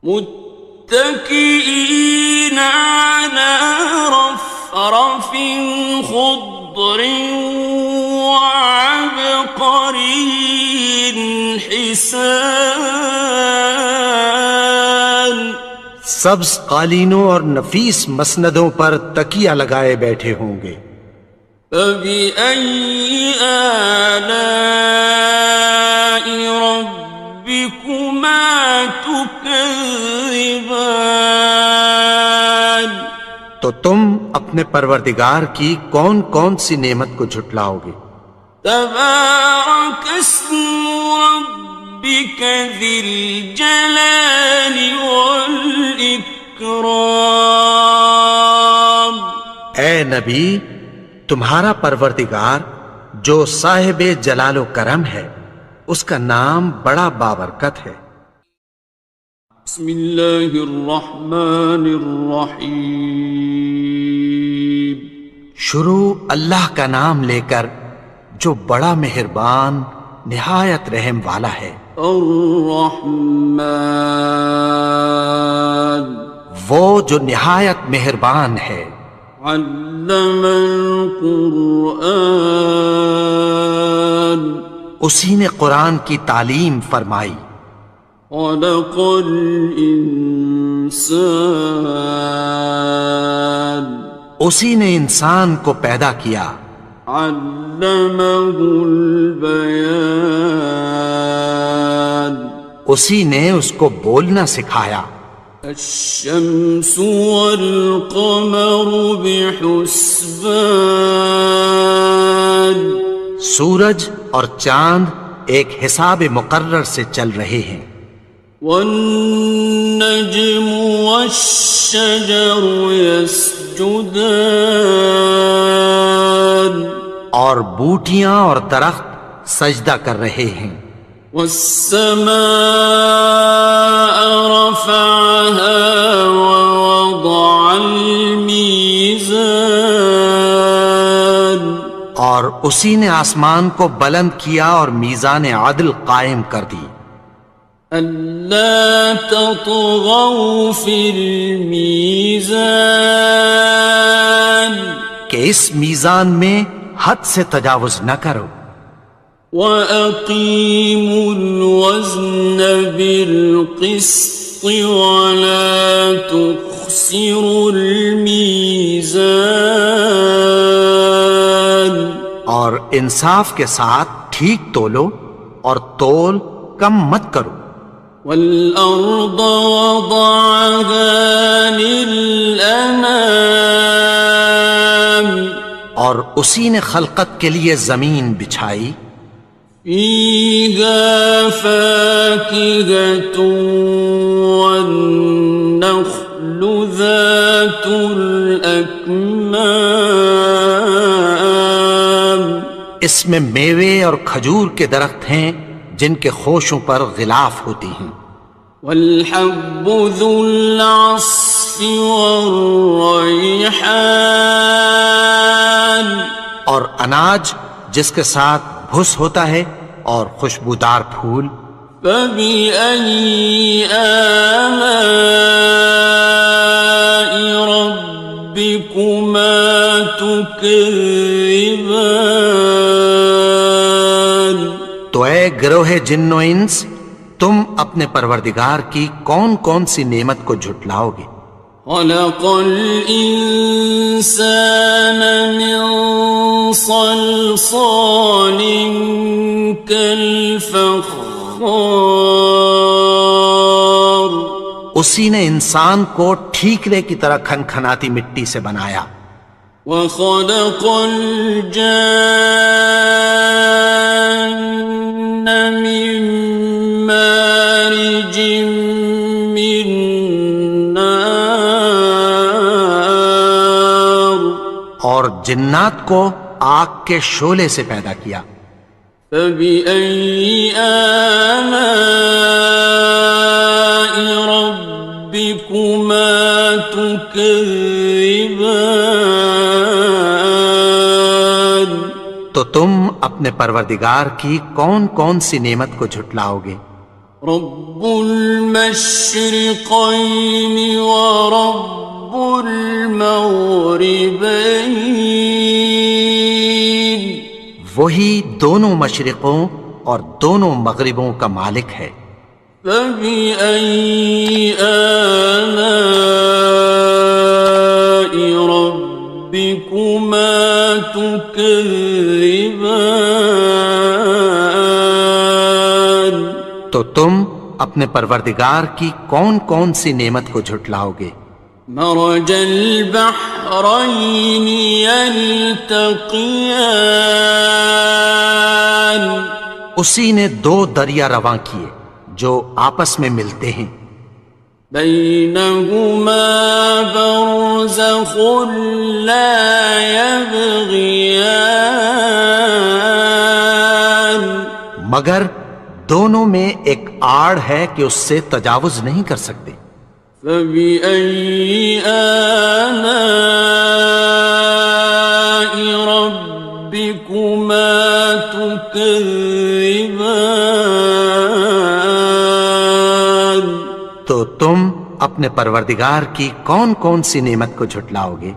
متكئين على رفرف خضر وعبقري حسان سبز قالینوں اور نفیس مسندوں پر تکیہ لگائے بیٹھے ہوں گے۔ فبأي آلاء ربكما تكذبان تو تم اپنے پروردگار کی کون کون سی نعمت کو جھٹلاؤ گے؟ تبارك اسم ربك ذي الجلال والإكرام اے نبی، تمہارا پروردگار جو صاحب جلال و کرم ہے، اس کا نام بڑا بابرکت ہے۔ بسم اللہ الرحمن الرحیم شروع اللہ کا نام لے کر جو بڑا مہربان نہایت رحم والا ہے۔ الرحمن وہ جو نہایت مہربان ہے۔ علم القرآن اسی نے قرآن کی تعلیم فرمائی۔ خلق الانسان اسی نے انسان کو پیدا کیا۔ علمہ البیان اسی نے اس کو بولنا سکھایا۔ الشمس والقمر بحسبان سورج اور چاند ایک حساب مقرر سے چل رہے ہیں۔ والنجم والشجر يسجدان اور بوٹیاں اور درخت سجدہ کر رہے ہیں۔ والسماء رفعها ووضع الميزان اور اسی نے آسمان کو بلند کیا اور میزان عدل قائم کر دی۔ ألا تطغوا في الميزان کہ اس میزان میں حد سے تجاوز نہ کرو۔ وَأَقِيمُوا الْوَزْنَ بِالْقِسْطِ وَلَا تُخْسِرُوا الْمِيزَانَ اور انصاف کے ساتھ ٹھیک تولو اور تول کم مت کرو۔ وَالْأَرْضَ وَضَعَهَا لِلْأَنَامِ اور اسی نے خلقت کے لیے زمین بچھائی۔ فِيهَا فَاكِهَةٌ وَالنَّخْلُ ذَاتُ الْأَكْمَامِ اس میں میوے اور کھجور کے درخت ہیں جن کے خوشوں پر غلاف ہوتی ہیں۔ وَالْحَبُّ ذُو الْعَصْفِ وَالرَّيْحَانِ اور اناج جس کے ساتھ بھس ہوتا ہے اور خوشبودار پھول۔ فبأي آلاء ربكما تكذبان؟ تو اے گروہ جن و انس، تم اپنے پروردگار کی کون کون سی نعمت کو جھٹلاؤ گے؟ خلق الإنسان من صلصال كالفخار، اسی نے انسان کو ٹھیکرے کی طرح کھنکھناتی مٹی سے بنایا۔ وخلق الجان من مارج من نار، اور جنات کو آگ کے شعلے سے پیدا کیا۔ فبأي آلاء ربكما تكذبان؟ تو تم اپنے پروردگار کی کون کون سی نعمت کو جھٹلاؤ گے؟ رب المشرقين ورب المغربين، وہی دونوں مشرقوں اور دونوں مغربوں کا مالک ہے۔ فبأي آلاء ربكما تكذبان؟ تو تم اپنے پروردگار کی کون کون سی نعمت کو جھٹلاؤ گے؟ مرج البحرين يلتقيان، اسی نے دو دریا رواں کیے جو آپس میں ملتے ہیں۔ بينهما برزخ لا يبغيان، مگر دونوں میں ایک آڑ ہے کہ اس سے تجاوز نہیں کر سکتے۔ فبأي آلاء ربكما تكذبان؟ تو تم اپنے پروردگار کی کون کون سی نعمت کو جھٹلاؤ گے؟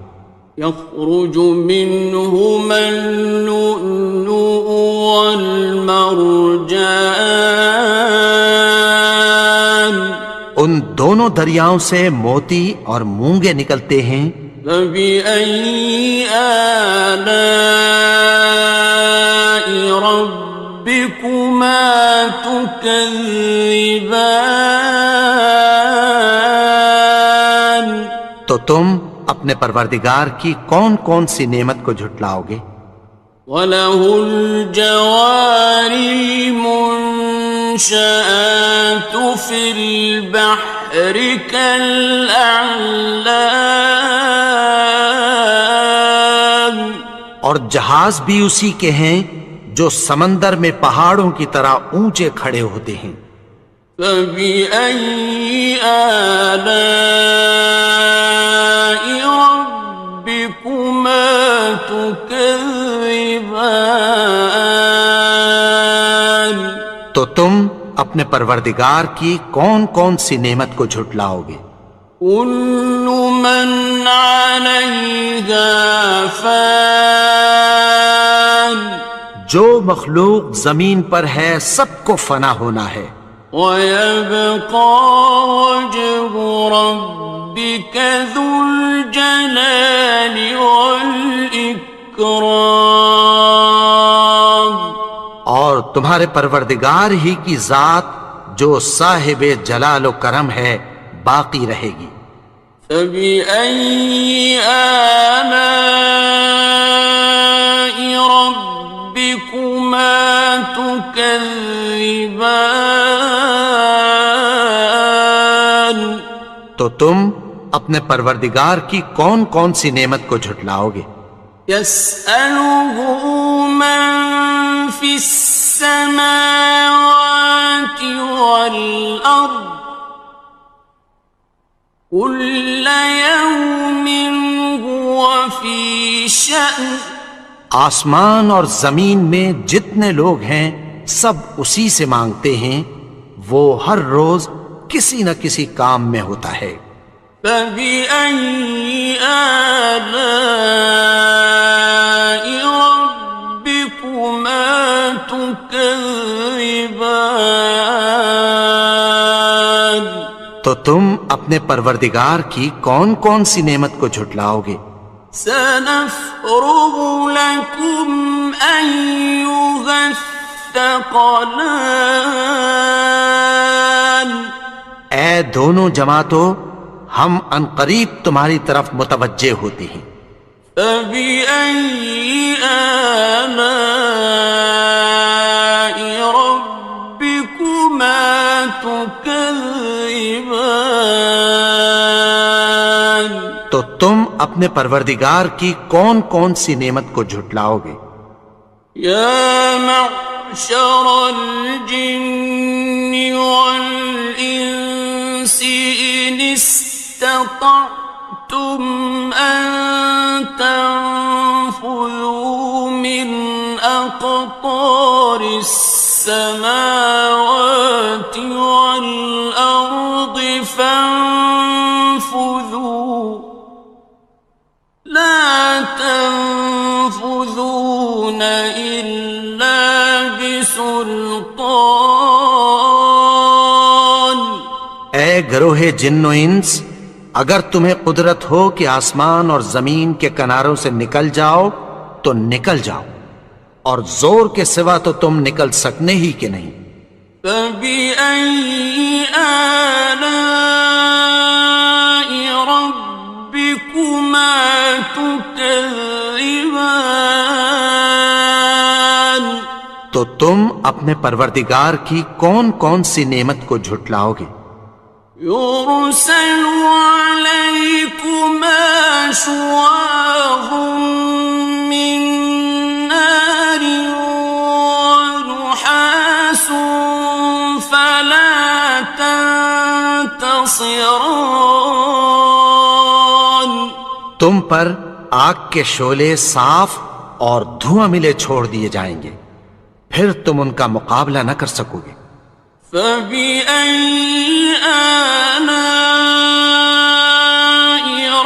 يخرج منهما اللؤلؤ والمرجان، ان دونوں دریاؤں سے موتی اور مونگے نکلتے ہیں۔ فبأي آلاء ربكما تكذبان؟ تو تم اپنے پروردگار کی کون کون سی نعمت کو جھٹلاؤ گے؟ وَلَهُ الْجَوَارِ الْمُنشَآتُ فِي الْبَحْرِ كَالْأَعْلَامِ، اور جہاز بھی اسی کے ہیں جو سمندر میں پہاڑوں کی طرح اونچے کھڑے ہوتے ہیں۔ فبأي آلاء ربكما تكذبان؟ تو تم اپنے پروردگار کی کون کون سی نعمت کو جھٹلاؤ گے؟ كل من عليها فان، جو مخلوق زمین پر ہے سب کو فنا ہونا ہے۔ ويبقى وجه ربك ذو الجلال والإكرام، اور تمہارے پروردگار ہی کی ذات جو صاحب جلال و کرم ہے باقی رہے گی۔ فبأي آلاء ربكما تكذبان؟ تو تم اپنے پروردگار کی کون کون سی نعمت کو جھٹلاؤ گے؟ يسأله من في السماوات والأرض كل يوم هو في شأن، آسمان اور زمین میں جتنے لوگ ہیں سب اسی سے مانگتے ہیں، وہ ہر روز کسی نہ کسی کام میں ہوتا ہے۔ فَبِأَيِّ آلَاءِ رَبِّكُمَا تُكَذِّبَانِ؟ تو تم اپنے پروردگار کی کون کون سی نعمت کو جھٹلاؤ گے؟ سَنَفْرُغُ لَكُمْ أَيُّهَ الثَّقَلَانِ۔ اے دونوں جماعتوں، ہم عنقریب تمہاری طرف متوجہ ہوتے ہیں۔ فَبِأَيِّ آلَاءِ رَبِّكُمَا تُكَذِّبَانِ؟ تو تم اپنے پروردگار کی کون کون سی نعمت کو جھٹلاؤ گے؟ یا معشر الجن والانس ان استطعتم ان تنفذوا من اقطار السماوات والارض فانفذوا لا تنفذون إلا بسلطان۔ اے گروہ جن و انس، اگر تمہیں قدرت ہو کہ آسمان اور زمین کے کناروں سے نکل جاؤ تو نکل جاؤ، اور زور کے سوا تو تم نکل سکنے ہی کہ نہیں۔ فَبِأَيِّ آلَاءِ رَبِّكُمَا تُكَذِّبَانِ؟ تو تم اپنے پروردگار کی کون کون سی نعمت کو جھٹلاؤ گے؟ يُرْسَلُ عَلَيْكُمَا شُوَاظٌ مِّن نَّارٍ وَنُحَاسٌ فَلَا تَنتَصِرَانِ؟ تم پر آگ کے شعلے صاف اور دھواں ملے چھوڑ دیے جائیں گے، پھر تم ان کا مقابلہ نہ کر سکو گے۔ فَبِأَيِّ آلَاءِ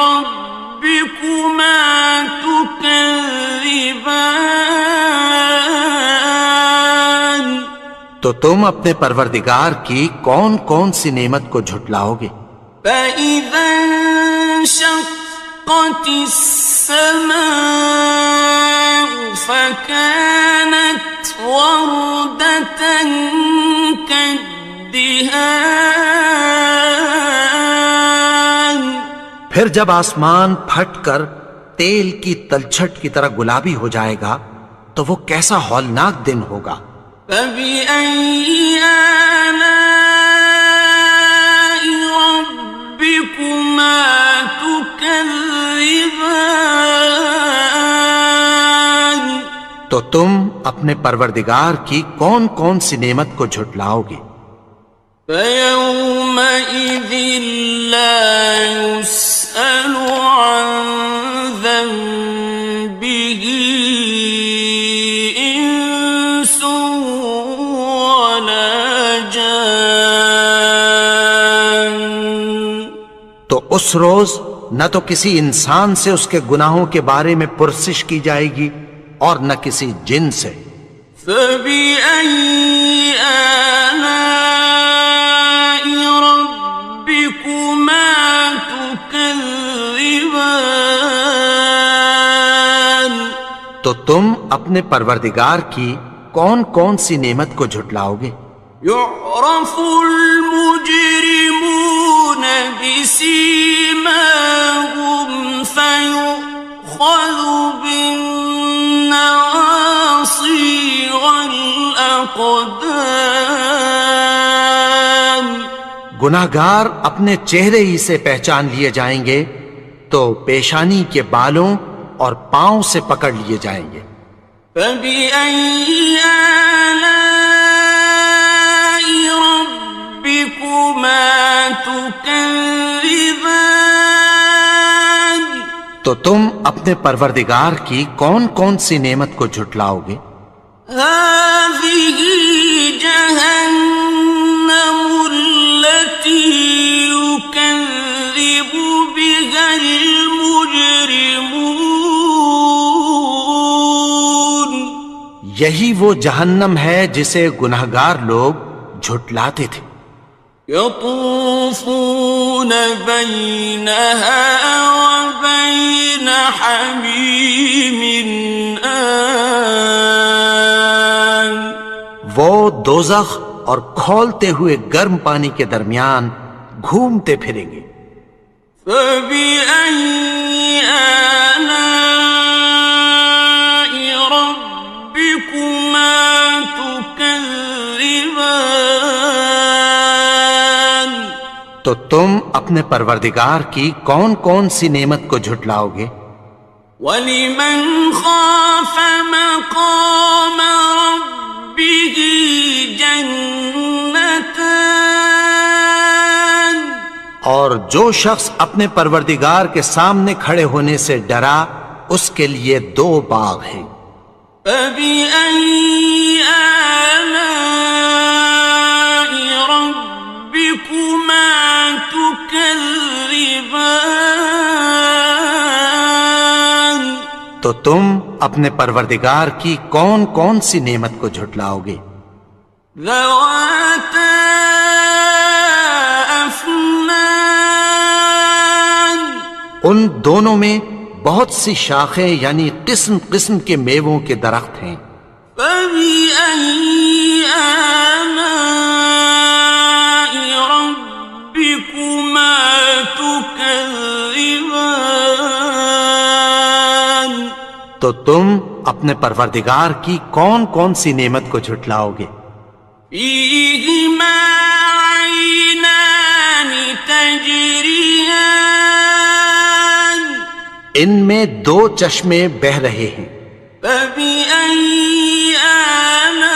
رَبِّكُمَا تُكَذِّبَانِ؟ تو تم اپنے پروردگار کی کون کون سی نعمت کو جھٹلاؤ گے؟ فَإِذَا انشَقَّتِ السَّمَاءُ فَكَانَتْ وَرْدَةً كَالدِّهَانِ؟ پھر جب آسمان پھٹ کر تیل کی تلچھٹ کی طرح گلابی ہو جائے گا تو وہ کیسا ہولناک دن ہوگا۔ فَبِأَيِّ آلَاءِ رَبِّكُمَا تُكَذِّبَانِ؟ تو تم اپنے پروردگار کی کون کون سی نعمت کو جھٹلاؤ گے؟ فَيَوْمَئِذٍ لَا يُسْأَلُ عَنْ ذَنبِهِ إِنسٌ وَلَا جَانٌ۔ تو اس روز نہ تو کسی انسان سے اس کے گناہوں کے بارے میں پرسش کی جائے گی اور نہ کسی جن سے۔ فَبِأَيِّ آلَاءِ رَبِّكُمَا تُكَذِّبَانِ؟ تو تم اپنے پروردگار کی کون کون سی نعمت کو جھٹلاؤ گے؟ يُعْرَفُ الْمُجْرِمُونَ بِسِيمَاهُمْ فَيُؤْخَذُ بِالنَّوَاصِي وَالْأَقْدَامِ۔ گناہگار اپنے چہرے ہی سے پہچان لیے جائیں گے تو پیشانی کے بالوں اور پاؤں سے پکڑ لیے جائیں گے۔ فَبِأَيِّ آلَاءِ رَبِّكُمَا تُكَذِّبَانِ؟ تو تم اپنے پروردگار کی کون کون سی نعمت کو جھٹلاؤ گے؟ هَٰذِهِ جَهَنَّمُ یہی وہ جہنم ہے جسے گنہگار لوگ جھٹلاتے تھے۔ يطوفون بينها وبين حميم آن وہ دوزخ اور کھولتے ہوئے گرم پانی کے درمیان گھومتے پھریں گے۔ فبأي آلاء ربكما تكذبان تو تم اپنے پروردگار کی کون کون سی نعمت کو جھٹلاؤ گے؟ وَلِمَنْ خَافَ مَقَامَ رَبِّهِ جَنَّتَانِ اور جو شخص اپنے پروردگار کے سامنے کھڑے ہونے سے ڈرا اس کے لیے 2 باغ ہیں۔ فَبِأَيِّ آلَاءِ رَبِّكُمَا تُكَذِّبَانِ تو تم اپنے پروردگار کی کون کون سی نعمت کو جھٹلاؤ گے؟ ذَوَاتَا أَفْنَانٍ ان دونوں میں بہت سی شاخیں یعنی قسم قسم کے میووں کے درخت ہیں۔ فَبِأَيِّ آلَاءِ رَبِّكُمَا تُكَذِّبَانِ تو تم اپنے پروردگار کی کون کون سی نعمت کو جھٹلاؤ گے؟ فِيهِمَا عَيْنَانِ تَجْرِيَانِ ان میں 2 چشمے بہہ رہے ہیں۔ فَبِأَيِّ آلَاءِ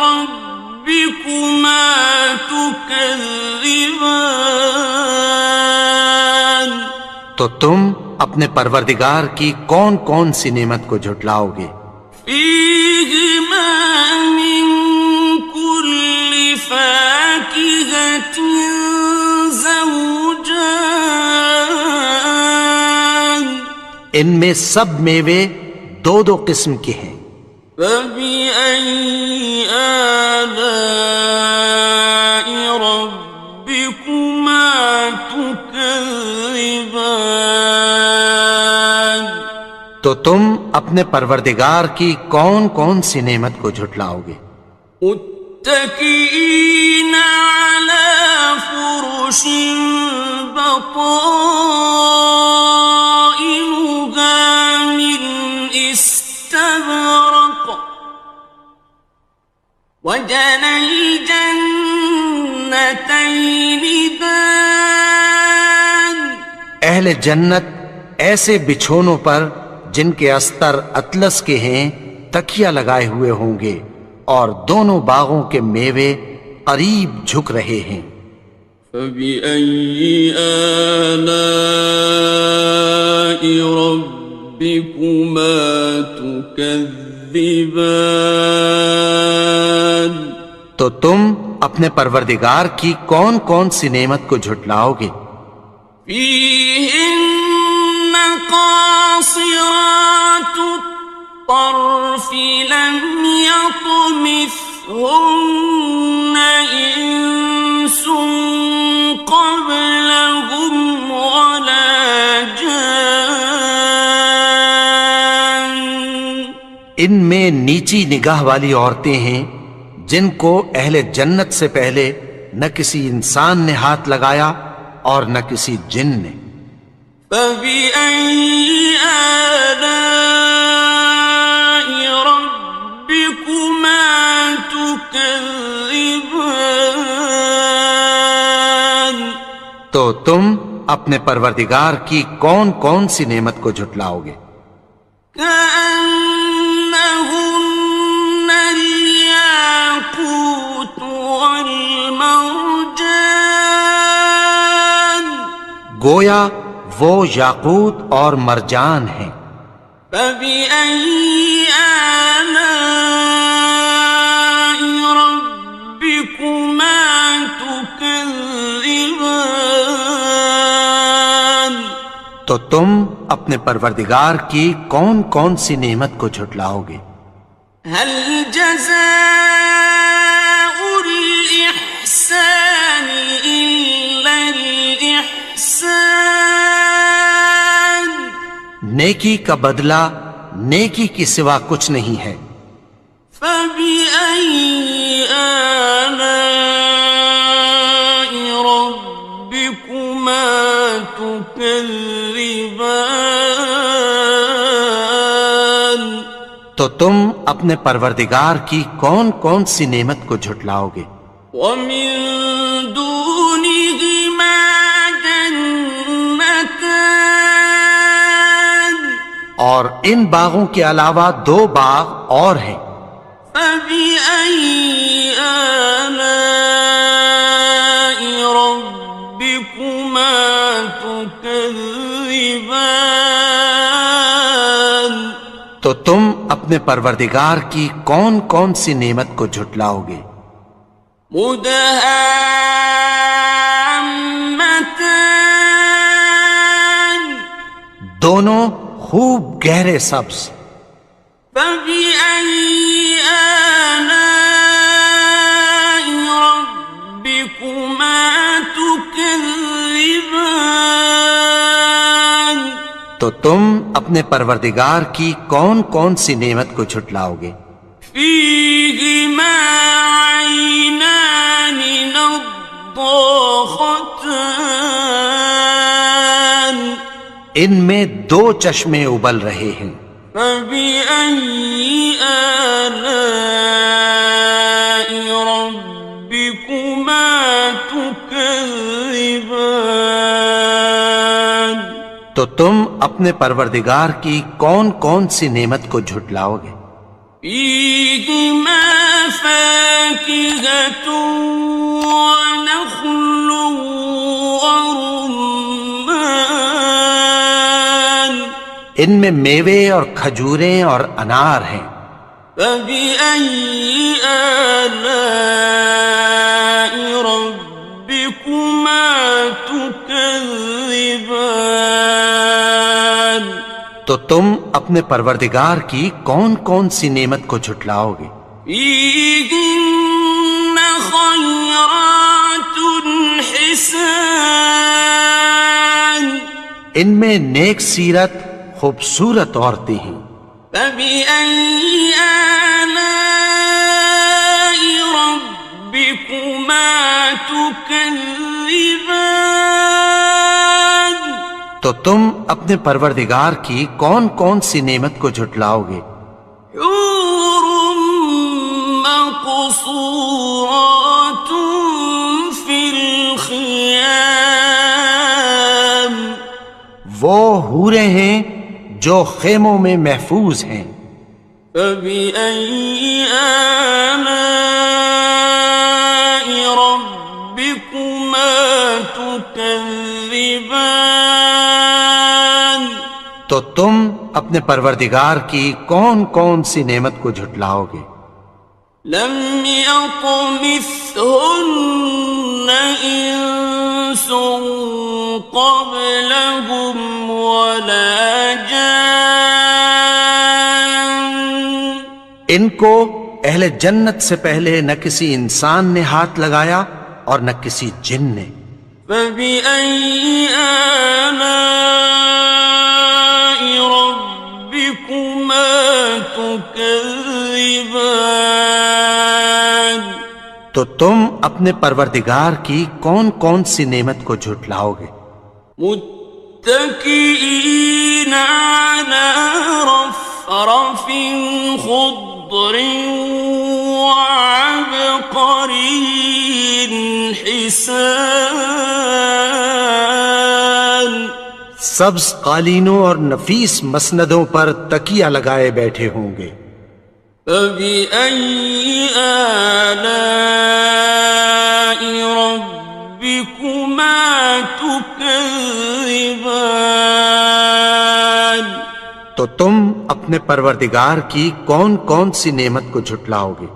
رَبِّكُمَا تُكَذِّبَانِ تو تم اپنے پروردگار کی کون کون سی نعمت کو جھٹلاؤ گے؟ فِيهِمَا مِن كُلِّ فَاكِهَةٍ زَوْجَانِ ان میں سب میوے 2 قسم کے ہیں۔ فَبِأَيِّ آلَاءِ رَبِّكُمَا تُكَذِّبَانِ تو تم اپنے پروردگار کی کون کون سی نعمت کو جھٹلاؤ گے؟ متكئين على فرش بطائنها من استبرق وجنى الجنتين دان اہل جنت ایسے بچھونوں پر جن کے استر اطلس کے ہیں تکیہ لگائے ہوئے ہوں گے اور دونوں باغوں کے میوے قریب جھک رہے ہیں۔ فَبِأَيِّ آلَاءِ رَبِّكُمَا تُكَذِّبَانِ تو تم اپنے پروردگار کی کون کون سی نعمت کو جھٹلاؤ گے؟ فِيهِنَّ قَاصِرَاتُ الطَّرْفِ لَمْ يَطْمِثْهُنَّ إِنسٌ قَبْلَهُمْ وَلَا جَانٌّ ان میں نیچی نگاہ والی عورتیں ہیں جن کو اہل جنت سے پہلے نہ کسی انسان نے ہاتھ لگایا اور نہ کسی جن نے۔ فَبِأَيِّ آلَاءِ رَبِّكُمَا تُكَذِّبَانِ تو تم اپنے پروردگار کی کون کون سی نعمت کو جھٹلاؤ گے؟ كَأَنَّهُنَّ الْيَاقُوتُ وَالْمَرْجَانُ گویا وہ یاقوت اور مرجان ہیں۔ فَبِأَيِّ آلَاءِ رَبِّكُمَا تُكَذِّبَانِ تو تم اپنے پروردگار کی کون کون سی نعمت کو جھٹلاؤ گے؟ هل جزاء الإحسان إلا الإحسان؟ نیکی کا بدلہ نیکی کی سوا کچھ نہیں ہے۔ فبأي آلاء ربكما تكذبان؟ تو تم اپنے پروردگار کی کون کون سی نعمت کو جھٹلاؤ گے؟ ومن دونهما جنتان؟ اور ان باغوں کے علاوہ دو باغ اور ہیں۔ فبأي آلاء ربكما تكذبان؟ تو تم اپنے پروردگار کی کون کون سی نعمت کو جھٹلاؤ گے؟ مدہامتان؟ دونوں خوب گہرے سبز۔ فبأي آلاء ربكما تكذبان؟ تو تم اپنے پروردگار کی کون کون سی نعمت کو جھٹلاؤ گے؟ فيهما عينان نضاختان؟ ان میں دو چشمے ابل رہے ہیں۔ فبأي آلاء ربكما تكذبان؟ تو تم اپنے پروردگار کی کون کون سی نعمت کو جھٹلاؤ گے؟ فيهما فاكهة ونخل ورمان؟ ان میں میوے اور کھجوریں اور انار ہیں۔ فبأي آلاء ربكما تكذبان؟ تو تم اپنے پروردگار کی کون کون سی نعمت کو جھٹلاؤ گے؟ فيهن خيرات حسان؟ ان میں نیک سیرت خوبصورت عورتیں ہیں۔ فبأي آلاء ربكما تكذبان؟ تو تم اپنے پروردگار کی کون کون سی نعمت کو جھٹلاؤ گے؟ حور مقصورات في الخيام؟ وہ حوریں ہیں جو خیموں میں محفوظ ہیں۔ فبأي آلاء ربكما تكذبان؟ تو تم اپنے پروردگار کی کون کون سی نعمت کو جھٹلاؤ گے؟ لم يطمثهن إنس قبلهم ولا جان؟ ان کو اہل جنت سے پہلے نہ کسی انسان نے ہاتھ لگایا اور نہ کسی جن نے۔ فبأي آلاء ربكما تكذبان؟ تو تم اپنے پروردگار کی کون کون سی نعمت کو جھٹلاؤ گے؟ متكئين على رفرف خضر وعبقري حسان؟ سبز قالینوں اور نفیس مسندوں پر تکیہ لگائے بیٹھے ہوں گے۔ فبأي آلاء ربكما تكذبان؟ تو تم اپنے پروردگار کی کون کون سی نعمت کو جھٹلاؤ گے؟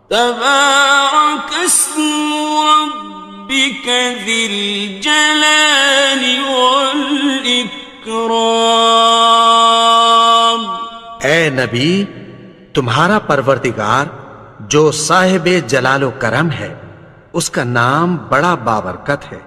تبارك اسم ربك ذي الجلال والإكرام؟ والإكرام. اے نبی، تمہارا پروردگار جو صاحب جلال و کرم ہے، اس کا نام بڑا بابرکت ہے.